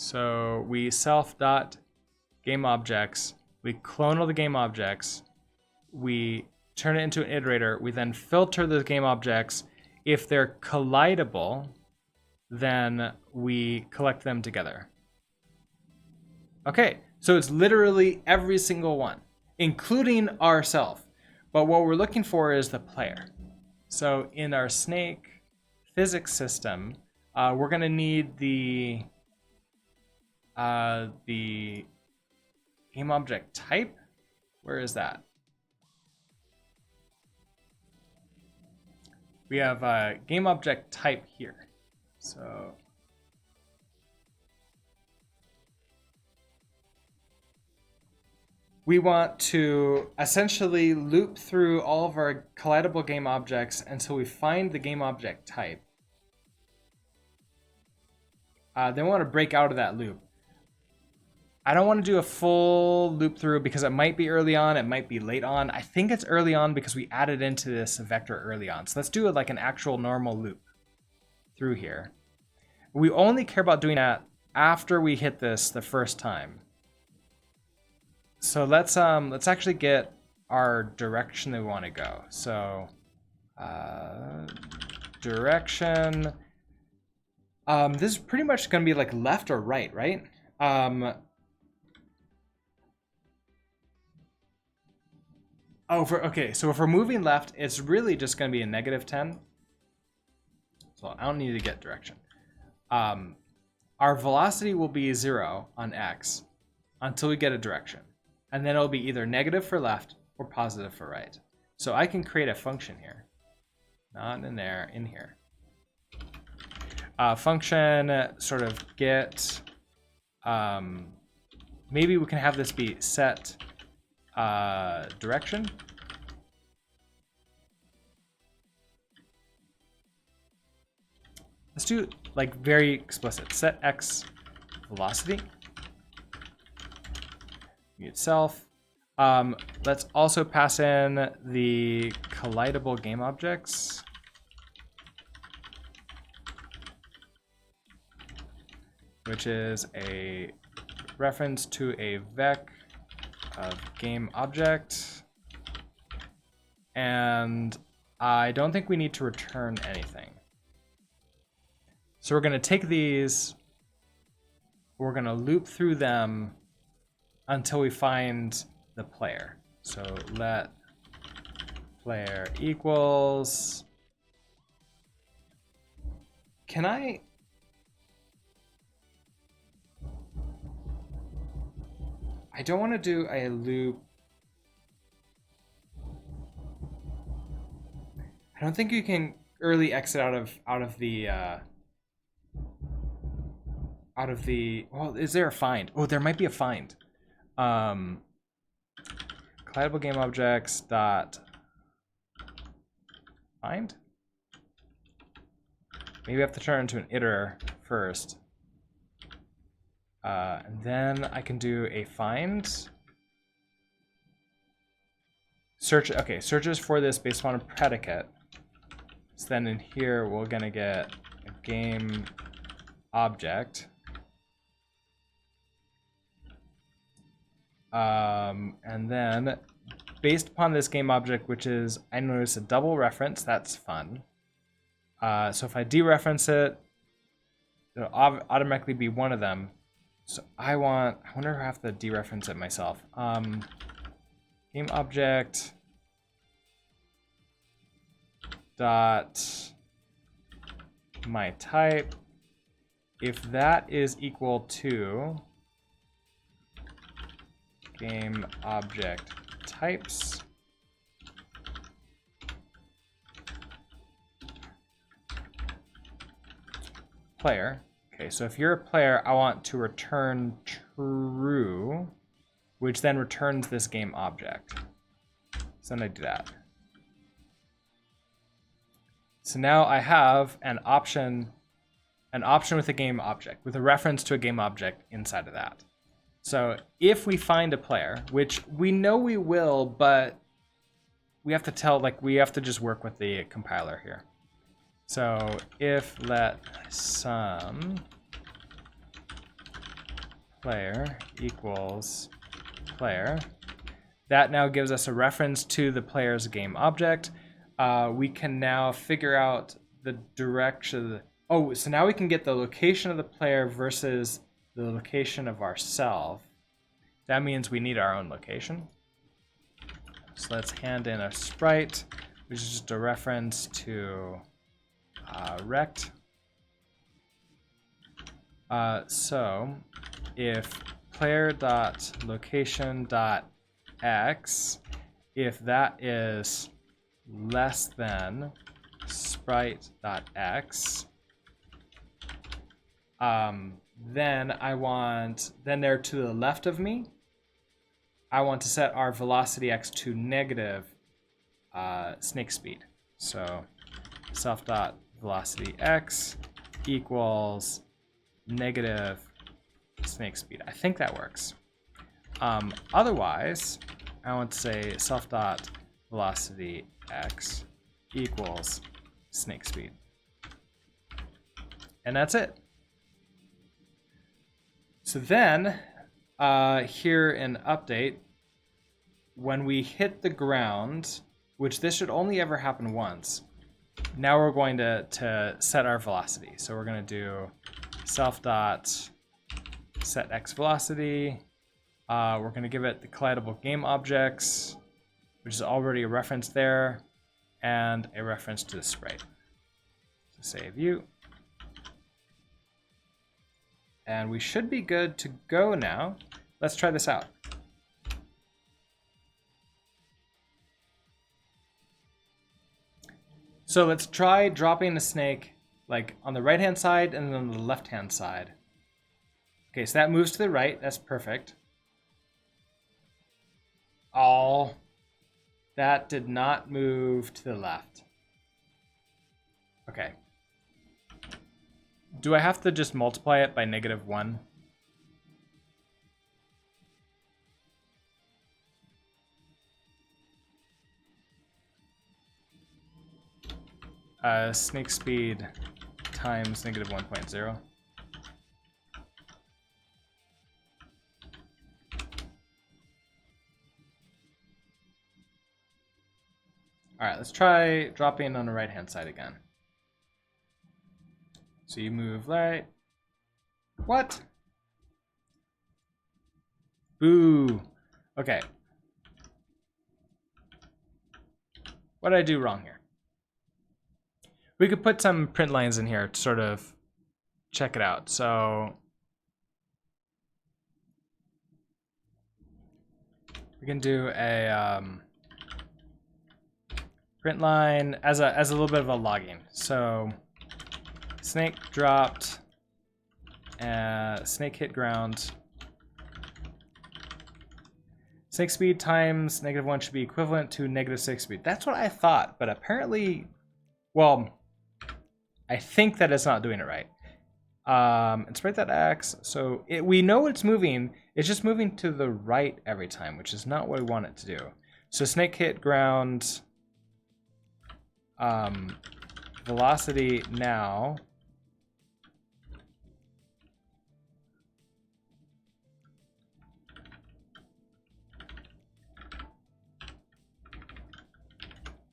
Speaker 1: So we self.gameObjects, we clone all the game objects, we turn it into an iterator, we then filter the game objects. If they're collidable, then we collect them together. Okay, so it's literally every single one, including ourself. But what we're looking for is the player. So in our snake physics system, we're gonna need the game object type. Where is that? We have game object type here. So we want to essentially loop through all of our collidable game objects until we find the game object type. Then we want to break out of that loop. I don't want to do a full loop through because it might be early on, it might be late on. I think it's early on because we added into this vector early on. So let's do it like an actual normal loop through here. We only care about doing that after we hit this the first time. So let's actually get our direction that we want to go. So direction. This is pretty much going to be like left or right, right? Okay, so if we're moving left, it's really just going to be a -10. So I don't need to get direction. Our velocity will be 0 on x until we get a direction. And then it'll be either negative for left or positive for right. So I can create a function here. Not in there, in here. Function sort of get, maybe we can have this be set direction. Let's do like very explicit. Set x velocity. Itself. Let's also pass in the collidable game objects. Which is a reference to a vec of game object. And I don't think we need to return anything. So we're going to take these, we're going to loop through them until we find the player. So let player equals, can I don't want to do a loop. I don't think you can early exit out of the well, is there a find? Oh, there might be a find. Collidable game objects dot find. Maybe I have to turn into an iter first. And then I can do a find. Search, okay, searches for this based on a predicate. So then in here, we're gonna get a game object. And then based upon this game object, which is, I notice a double reference, that's fun. So if I dereference it, it'll automatically be one of them. So I wonder if I have to dereference it myself. Game object dot my type, if that is equal to game object types, player, Okay, so if you're a player, I want to return true, which then returns this game object. So then I do that. So now I have an option with a game object, with a reference to a game object inside of that. So if we find a player, which we know we will, but we have to tell, like, we have to just work with the compiler here. So if let some player equals player, that now gives us a reference to the player's game object. We can now figure out the direction. Oh, so now we can get the location of the player versus the location of ourselves. That means we need our own location. So let's hand in a sprite, which is just a reference to rect. So if player.location.x, if that is less than sprite.x, then they're to the left of me. I want to set our velocity x to negative snake speed. So self.velocity x equals negative snake speed. I think that works. Otherwise, I want to say self.velocity x equals snake speed. And that's it. So then, here in update, when we hit the ground, which this should only ever happen once, now we're going to set our velocity. So we're going to do self.set x velocity. We're going to give it the collidable game objects, which is already a reference there, and a reference to the sprite. So save you. And we should be good to go now. Let's try this out. So let's try dropping the snake like on the right-hand side and then on the left-hand side. Okay, so that moves to the right. That's perfect. Oh, that did not move to the left. Okay. Do I have to just multiply it by -1? Snake speed times -1.0. All right, let's try dropping on the right-hand side again. So you move right. What? Boo. Okay. What did I do wrong here? We could put some print lines in here to sort of check it out. So we can do a print line as a little bit of a logging. So snake dropped, snake hit ground. Snake speed times -1 should be equivalent to -6 speed. That's what I thought, but apparently, well, I think that it's not doing it right. And sprite.x, so we know it's moving, it's just moving to the right every time, which is not what we want it to do. So snake hit ground, velocity now.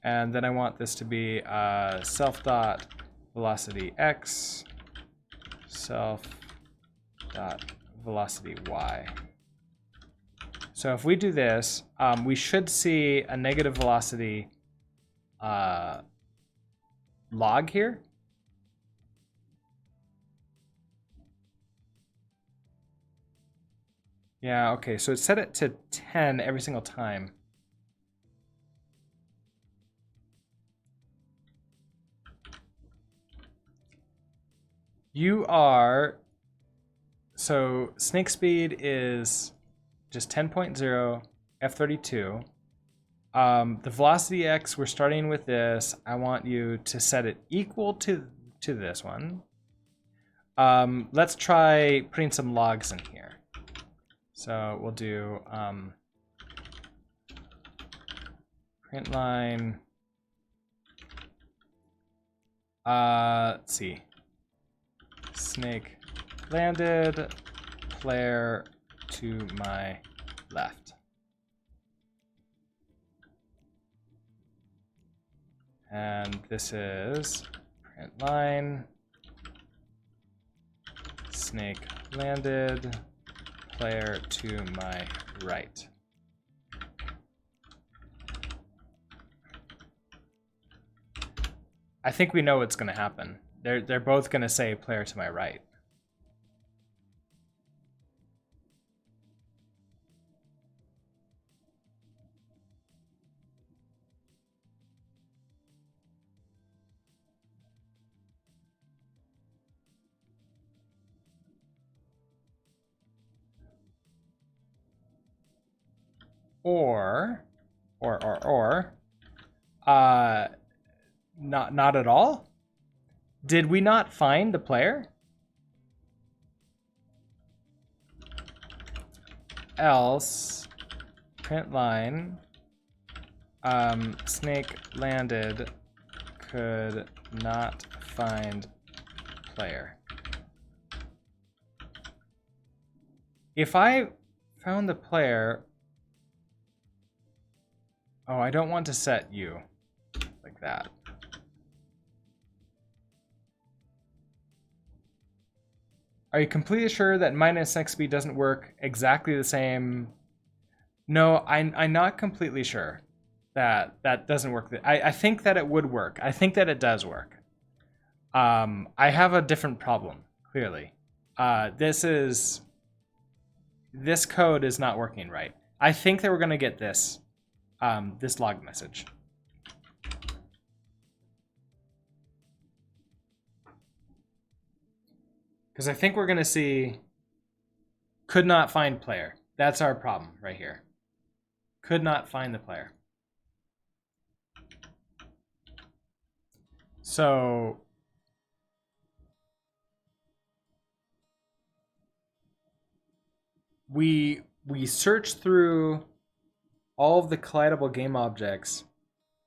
Speaker 1: And then I want this to be self.velocity x, self.velocity y. So if we do this, we should see a negative velocity log here. Yeah, okay, so it's set it to 10 every single time. You are, so snake speed is just 10.0, F32. The velocity X, we're starting with this. I want you to set it equal to this one. Let's try putting some logs in here. So we'll do print line. Let's see. Snake landed, player to my left. And this is print line, snake landed, player to my right. I think we know what's going to happen. They're both going to say player to my right. Or not at all? Did we not find the player? Else, print line, snake landed, could not find player. If I found the player, oh, I don't want to set you like that. Are you completely sure that minus XP doesn't work exactly the same? No, I'm not completely sure that that doesn't work. I think that it would work. I think that it does work. I have a different problem, clearly. This code is not working right. I think that we're going to get this, this log message. Because I think we're going to see could not find player. That's our problem right here. Could not find the player. So we search through all of the collidable game objects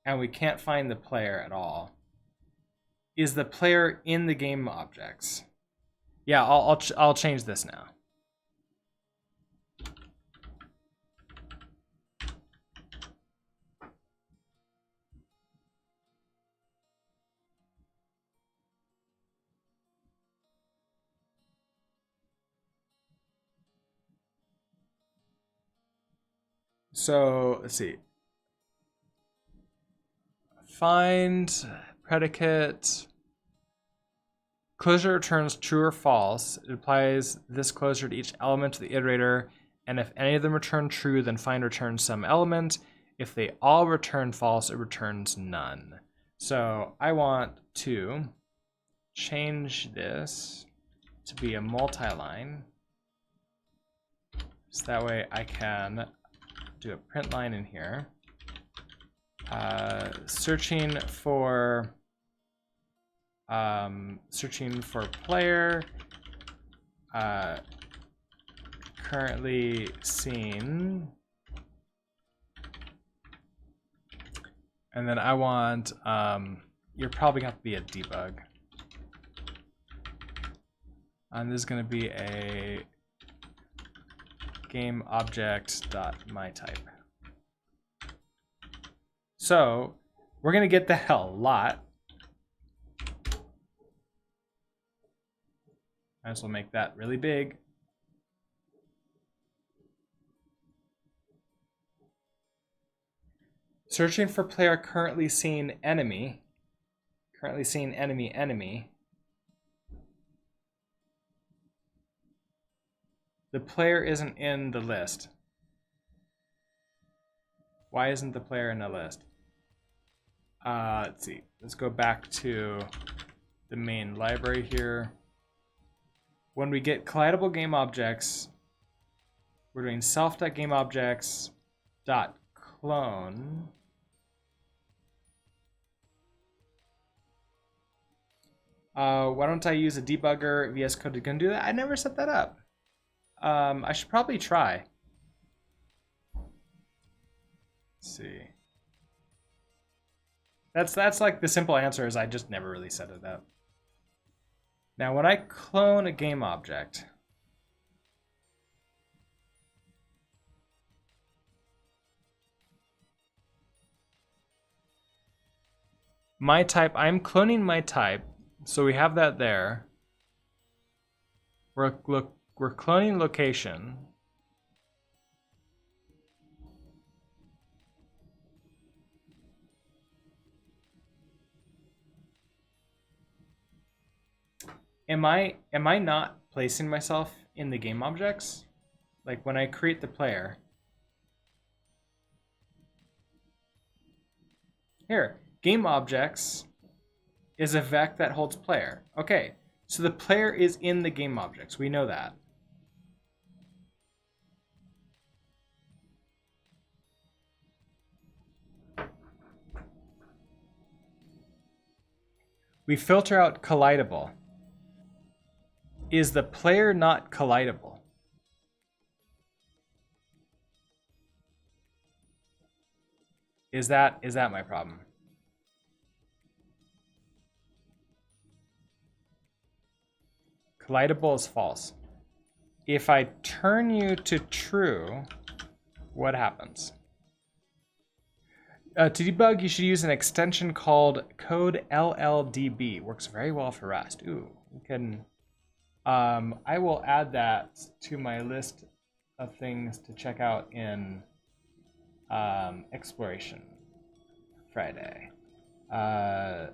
Speaker 1: and we can't find the player at all. Is the player in the game objects? Yeah, I'll change this now. So let's see. Find predicate. Closure returns true or false. It applies this closure to each element of the iterator, and if any of them return true, then find returns some element. If they all return false, it returns none. So I want to change this to be a multi-line. So that way I can do a print line in here. Searching for player, currently seen, and then I want, you're probably going to have to be a debug. And this is going to be a game object.myType. So we're going to get that a lot. Might as well make that really big. Searching for player currently seen enemy. Currently seen enemy. The player isn't in the list. Why isn't the player in the list? Let's see. Let's go back to the main library here. when we get collidable game objects, we're doing self.gameObjects dot clone. Why don't I use a debugger VS Code to do that? I never set that up. I should probably try. Let's see. That's like the simple answer is I just never really set it up. Now when I clone a game object, my type, I'm cloning my type, so we have that there. We're cloning location. Am I not placing myself in the game objects? Like when I create the player. Here, game objects is a vec that holds player. Okay, so the player is in the game objects. We know that. We filter out collidable. Is the player not collidable? Is that my problem? Collidable is false. If I turn you to true, what happens? To debug, you should use an extension called code LLDB. Works very well for Rust. Ooh, we can. I will add that to my list of things to check out in Exploration Friday. I'll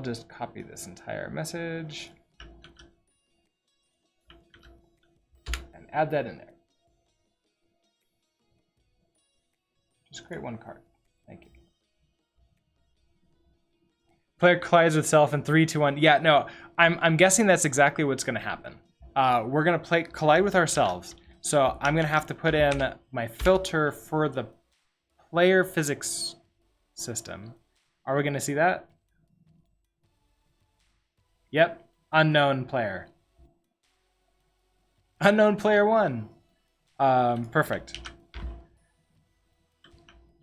Speaker 1: just copy this entire message and add that in there. Just create one card. Thank you. Player collides with self in 3, 2, 1. Yeah, no, I'm guessing that's exactly what's going to happen. We're going to collide with ourselves. So I'm going to have to put in my filter for the player physics system. Are we going to see that? Yep, unknown player. Unknown player 1. Perfect.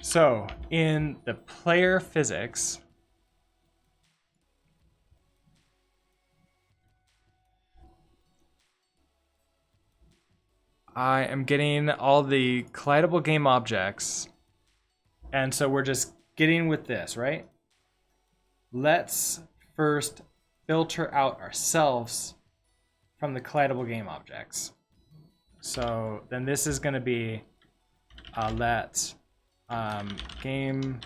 Speaker 1: So in the player physics, I am getting all the collidable game objects. And so we're just getting with this, right? Let's first filter out ourselves from the collidable game objects. So then this is going to be let game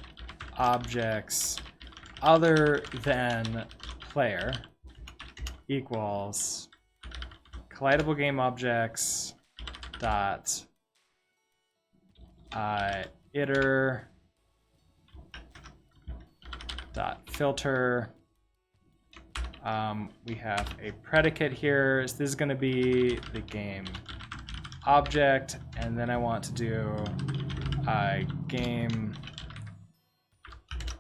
Speaker 1: objects other than player equals collidable game objects dot iter dot filter. We have a predicate here. So this is going to be the game object, and then I want to do game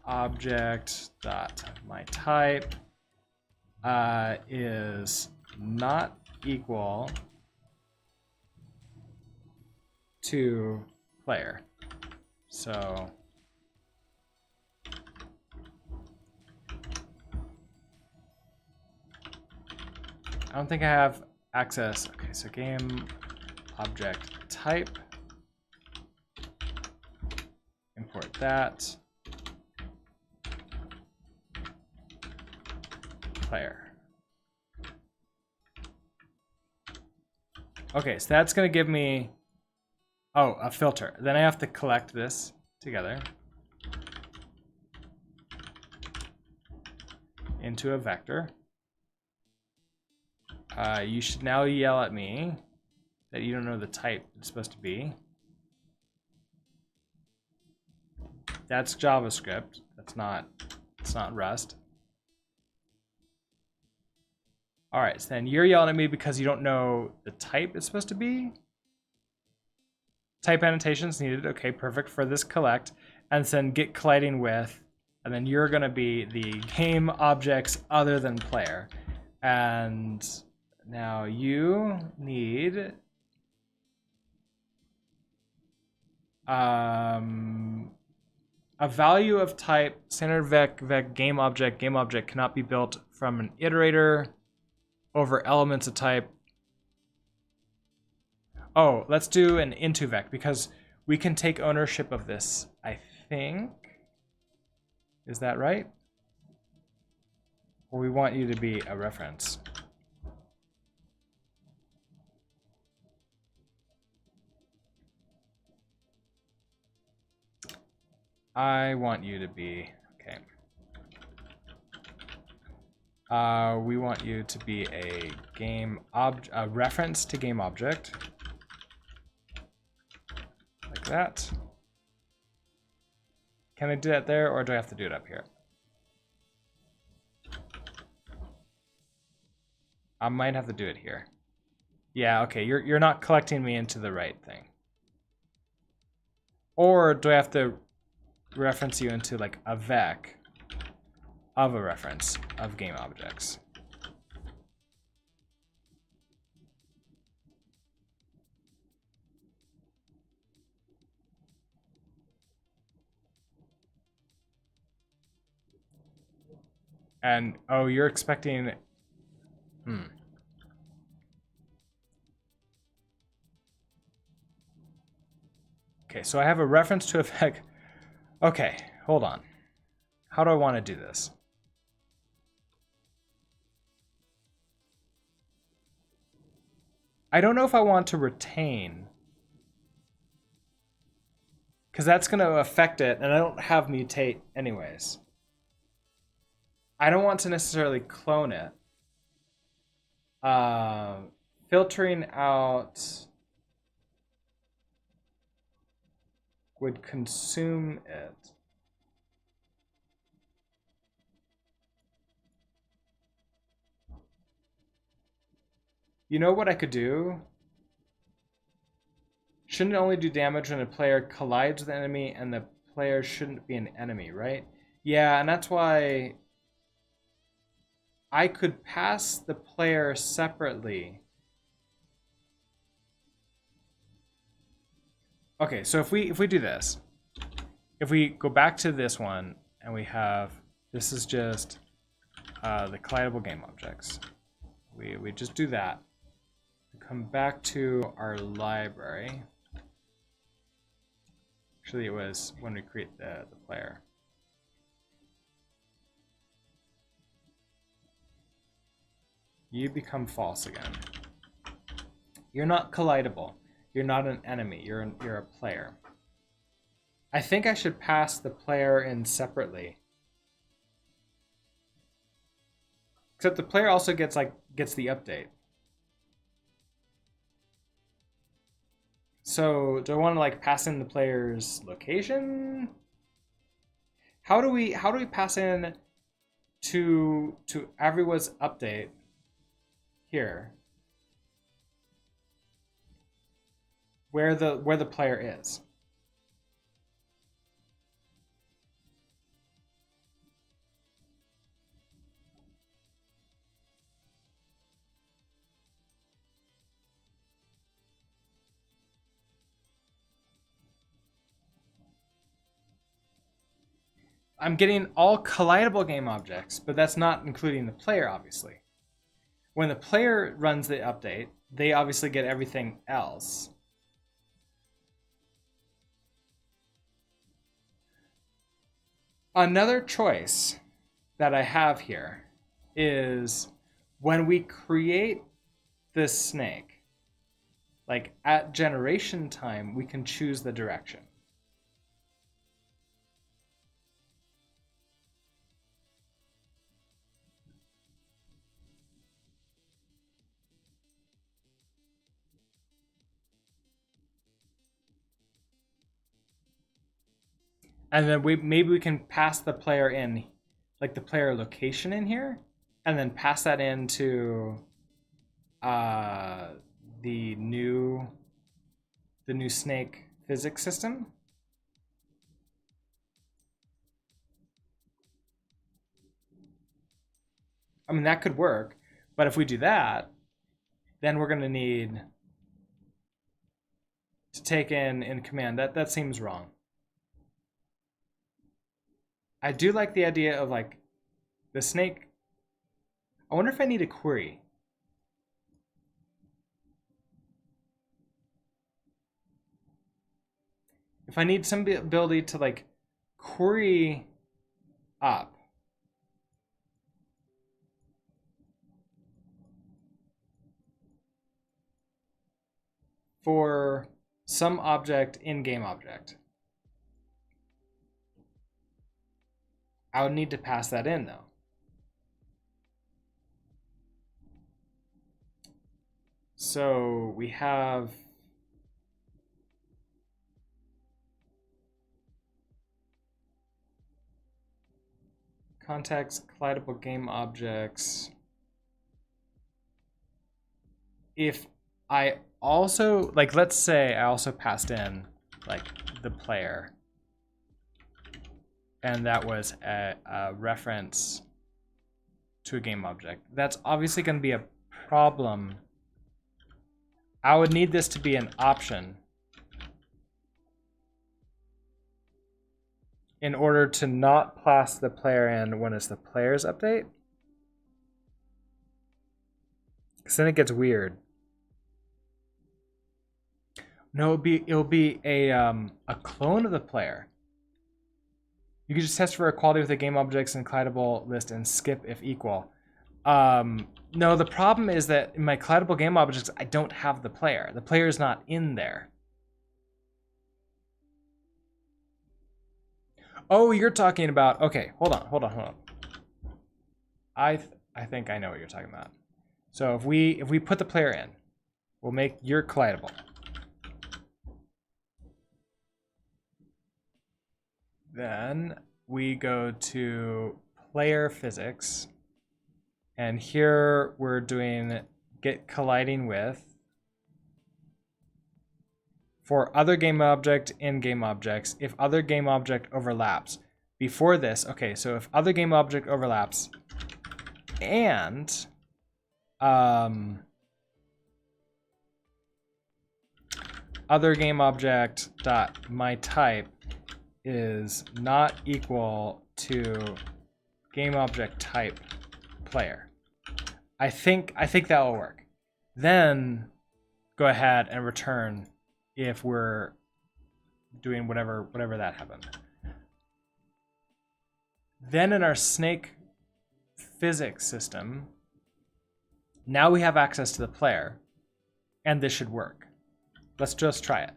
Speaker 1: object dot my type is not equal to player. So I don't think I have access. Okay, so game object type, import that, player. Okay, so that's going to give me, oh, a filter. Then I have to collect this together into a vector. You should now yell at me that you don't know the type it's supposed to be. That's JavaScript. It's not Rust. All right, so then you're yelling at me because you don't know the type it's supposed to be. Type annotations needed. Okay, perfect for this collect. And then get colliding with, and then you're going to be the game objects other than player. And now you need a value of type standard vec game object. Game object cannot be built from an iterator over elements of type. Oh, let's do an into vec because we can take ownership of this, I think. Is that right? Or we want you to be a reference. I want you to be, okay. We want you to be a a reference to game object. Like that. Can I do that there, or do I have to do it up here? I might have to do it here. Yeah, okay, you're not collecting me into the right thing. Or do I have to reference you into like a vec of a reference of game objects? And, oh, you're expecting, Okay, so I have a reference to a vec. Okay, hold on. How do I want to do this? I don't know if I want to retain, because that's going to affect it, and I don't have mutate anyways. I don't want to necessarily clone it. Filtering out would consume it. You know what I could do? Shouldn't it only do damage when a player collides with an enemy and the player shouldn't be an enemy, right? Yeah, and that's why I could pass the player separately. Okay, so if we do this, if we go back to this one and we have, this is just the collidable game objects. We just do that. Come back to our library. Actually, it was when we create the player. You become false again. You're not collidable. You're not an enemy. You're a player. I think I should pass the player in separately. Except the player also gets the update. So do I want to pass in the player's location? How do we pass in to everyone's update here? Where the player is. I'm getting all collidable game objects, but that's not including the player, obviously. When the player runs the update, they obviously get everything else. Another choice that I have here is when we create this snake, at generation time, we can choose the direction. And then maybe we can pass the player in, the player location in here. and then pass that into the new snake physics system. I mean, that could work, but if we do that, then we're going to need to take in command. That seems wrong. I do like the idea of like the snake. I wonder if I need a query. If I need some ability to like query up for some object in game object, I would need to pass that in though. So we have context, collidable game objects. If I also, like, let's say I also passed in like the player, and that was a reference to a game object, that's obviously going to be a problem. I would need this to be an option in order to not pass the player in when it's the player's update. Because then it gets weird. No, it'll be a clone of the player. You can just test for equality with the game objects in collidable list and skip if equal. No, the problem is that in my collidable game objects, I don't have the player. The player is not in there. Oh, you're talking about, okay, hold on. I think I know what you're talking about. So if we put the player in, we'll make your collidable. Then we go to player physics, and here we're doing get colliding with for other game object in game objects if other game object overlaps. Before this, okay, so if other game object overlaps and other game object dot my type is not equal to game object type player. I think that will work. Then go ahead and return if we're doing whatever that happened. Then in our snake physics system, now we have access to the player, and this should work. Let's just try it.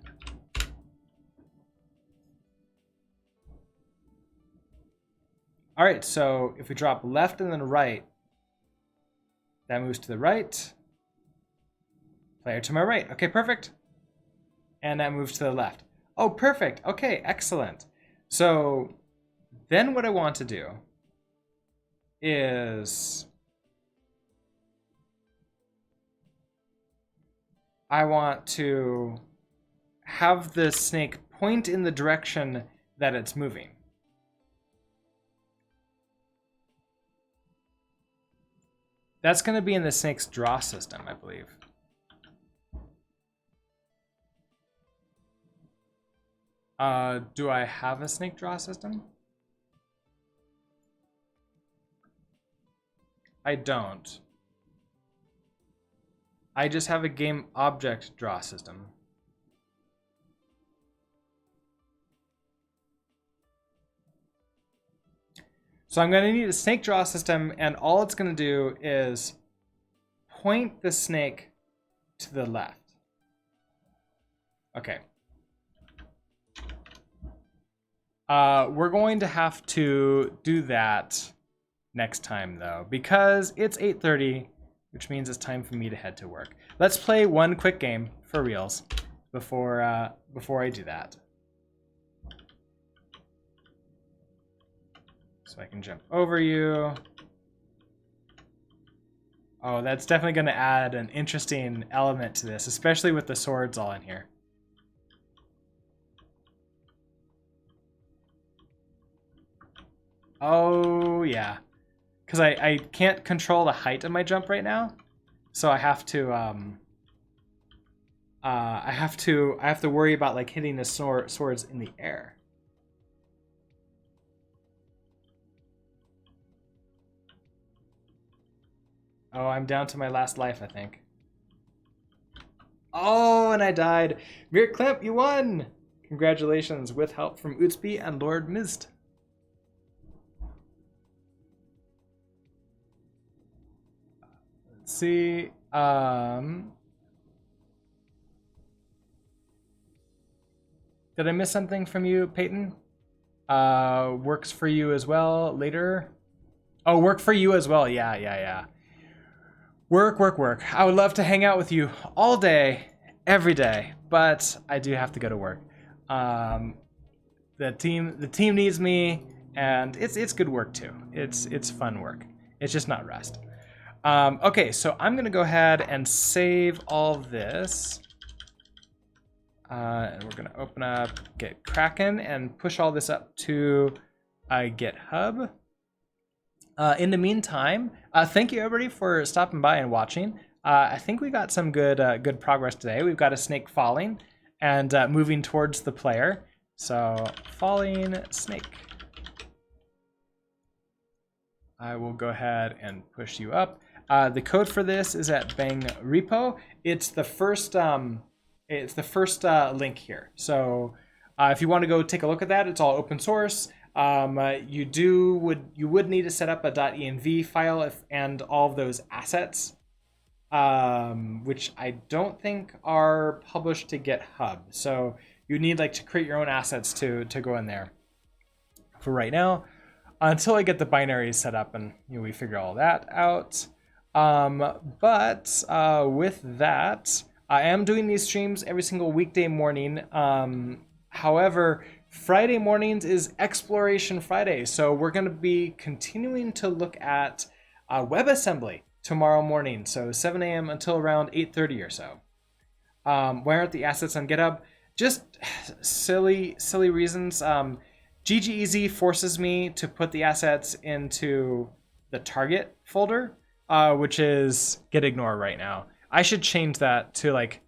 Speaker 1: All right, so if we drop left and then right, that moves to the right. Player to my right. Okay, perfect. And that moves to the left. Oh, perfect. Okay, excellent. So then what I want to do is I want to have the snake point in the direction that it's moving. That's going to be in the snake's draw system, I believe. Do I have a snake draw system? I don't. I just have a game object draw system. So I'm going to need a snake draw system, and all it's going to do is point the snake to the left. Okay. We're going to have to do that next time, though, because it's 8:30, which means it's time for me to head to work. Let's play one quick game for reals before I do that. So I can jump over you. Oh, that's definitely going to add an interesting element to this, especially with the swords all in here. Oh, yeah. Because I can't control the height of my jump right now, so I have to I have to worry about like hitting the swords in the air. Oh, I'm down to my last life, I think. Oh, and I died. Mir Klemp, you won! Congratulations, with help from Utsby and Lord Mist. Let's see. Did I miss something from you, Peyton? Works for you as well later? Oh, work for you as well. Yeah. Work. I would love to hang out with you all day, every day, but I do have to go to work. The team needs me, and it's good work too. It's fun work. It's just not Rust. Okay, so I'm gonna go ahead and save all this. And we're gonna open up Get Kraken and push all this up to GitHub. In the meantime, thank you everybody for stopping by and watching. I think we got some good progress today. We've got a snake falling and moving towards the player. So falling snake. I will go ahead and push you up. The code for this is at Bang repo. It's the first link here. So if you want to go take a look at that, it's all open source. You would need to set up a .env file and all of those assets, which I don't think are published to GitHub. So you need like to create your own assets to go in there. For right now, until I get the binaries set up and we figure all that out. With that, I am doing these streams every single weekday morning. However, Friday mornings is Exploration Friday, so we're going to be continuing to look at WebAssembly tomorrow morning, so 7 a.m. until around 8:30 or so. Why aren't the assets on GitHub? Just silly reasons. GGEZ forces me to put the assets into the target folder, which is gitignore right now. I should change that to like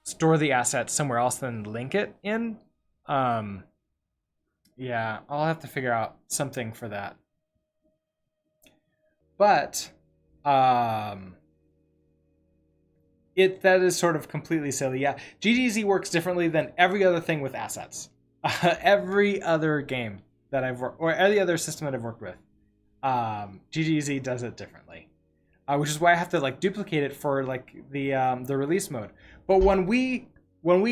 Speaker 1: store the assets somewhere else than link it in. Yeah, I'll have to figure out something for that. But that is sort of completely silly. Yeah, GGZ works differently than every other thing with assets. Every other game that I've worked, or every other system that I've worked with, GGZ does it differently, which is why I have to like duplicate it for like the release mode. But when we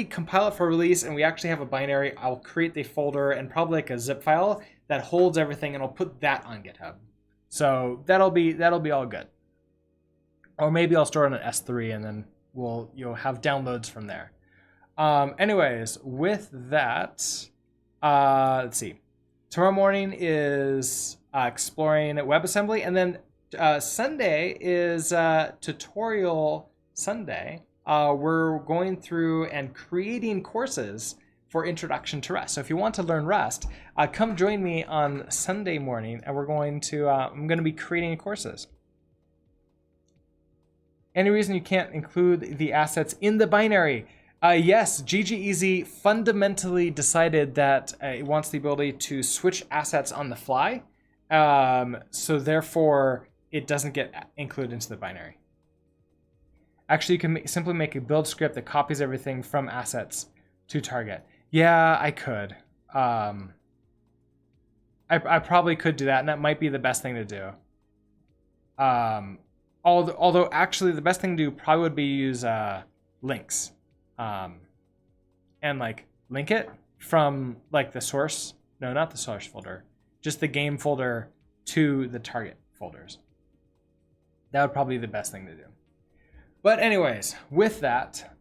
Speaker 1: compile it for release and we actually have a binary, I'll create the folder and probably like a zip file that holds everything, and I'll put that on GitHub. So that'll be all good. Or maybe I'll store it on an S3 and then you'll have downloads from there. Anyways, with that, let's see. Tomorrow morning is exploring WebAssembly, and then Sunday is tutorial Sunday. We're going through and creating courses for Introduction to Rust. So if you want to learn Rust, come join me on Sunday morning, and I'm going to be creating courses. Any reason you can't include the assets in the binary? Yes, GGEZ fundamentally decided that it wants the ability to switch assets on the fly, so therefore it doesn't get included into the binary. Actually, you can simply make a build script that copies everything from assets to target. Yeah, I could. I probably could do that, and that might be the best thing to do. Although actually the best thing to do probably would be use links. And like link it from like the source, no, not the source folder, just the game folder to the target folders. That would probably be the best thing to do. But anyways, with that,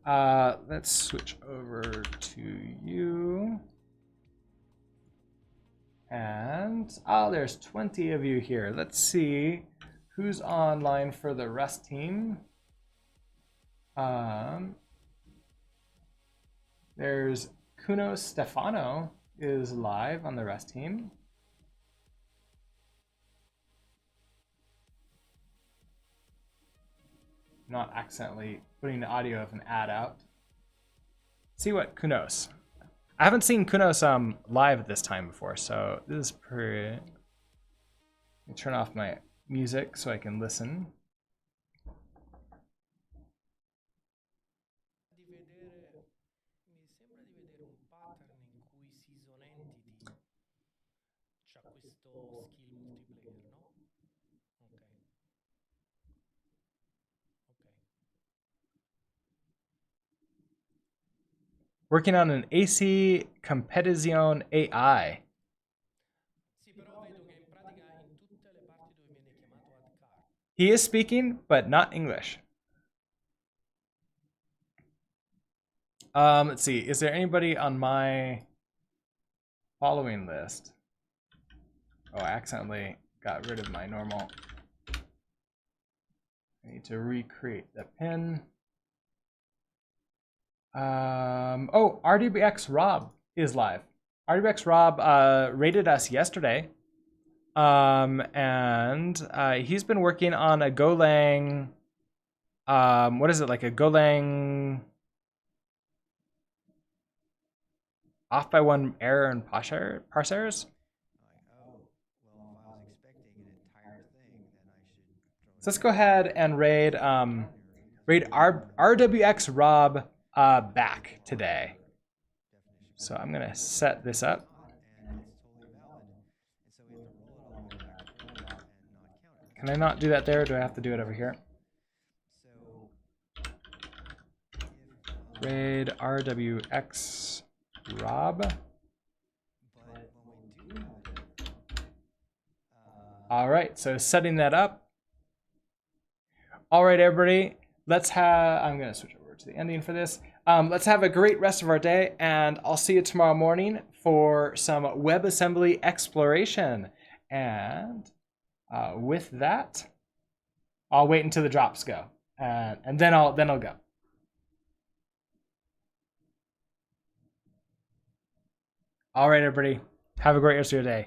Speaker 1: let's switch over to you. And there's 20 of you here. Let's see who's online for the Rust team? There's Kuno Stefano is live on the Rust team. Not accidentally putting the audio of an ad out. See what Kunos. I haven't seen Kunos live at this time before, so this is pretty. Let me turn off my music so I can listen. Working on an AC Competizione AI. He is speaking, but not English. Let's see. Is there anybody on my following list? Oh, I accidentally got rid of my normal. I need to recreate the pin. Oh, RDBX Rob is live. RDBX Rob rated us yesterday. And he's been working on a Golang, what is it, like a Golang off by one error and parsers? So let's go ahead and raid RWX Rob back today. So I'm gonna set this up. Can I not do that there, or do I have to do it over here? Raid RWX Rob. All right, so setting that up. All right, everybody, let's have, I'm gonna switch over to the ending for this. Let's have a great rest of our day, and I'll see you tomorrow morning for some WebAssembly exploration. And with that, I'll wait until the drops go, and then I'll go. All right, everybody, have a great rest of your day.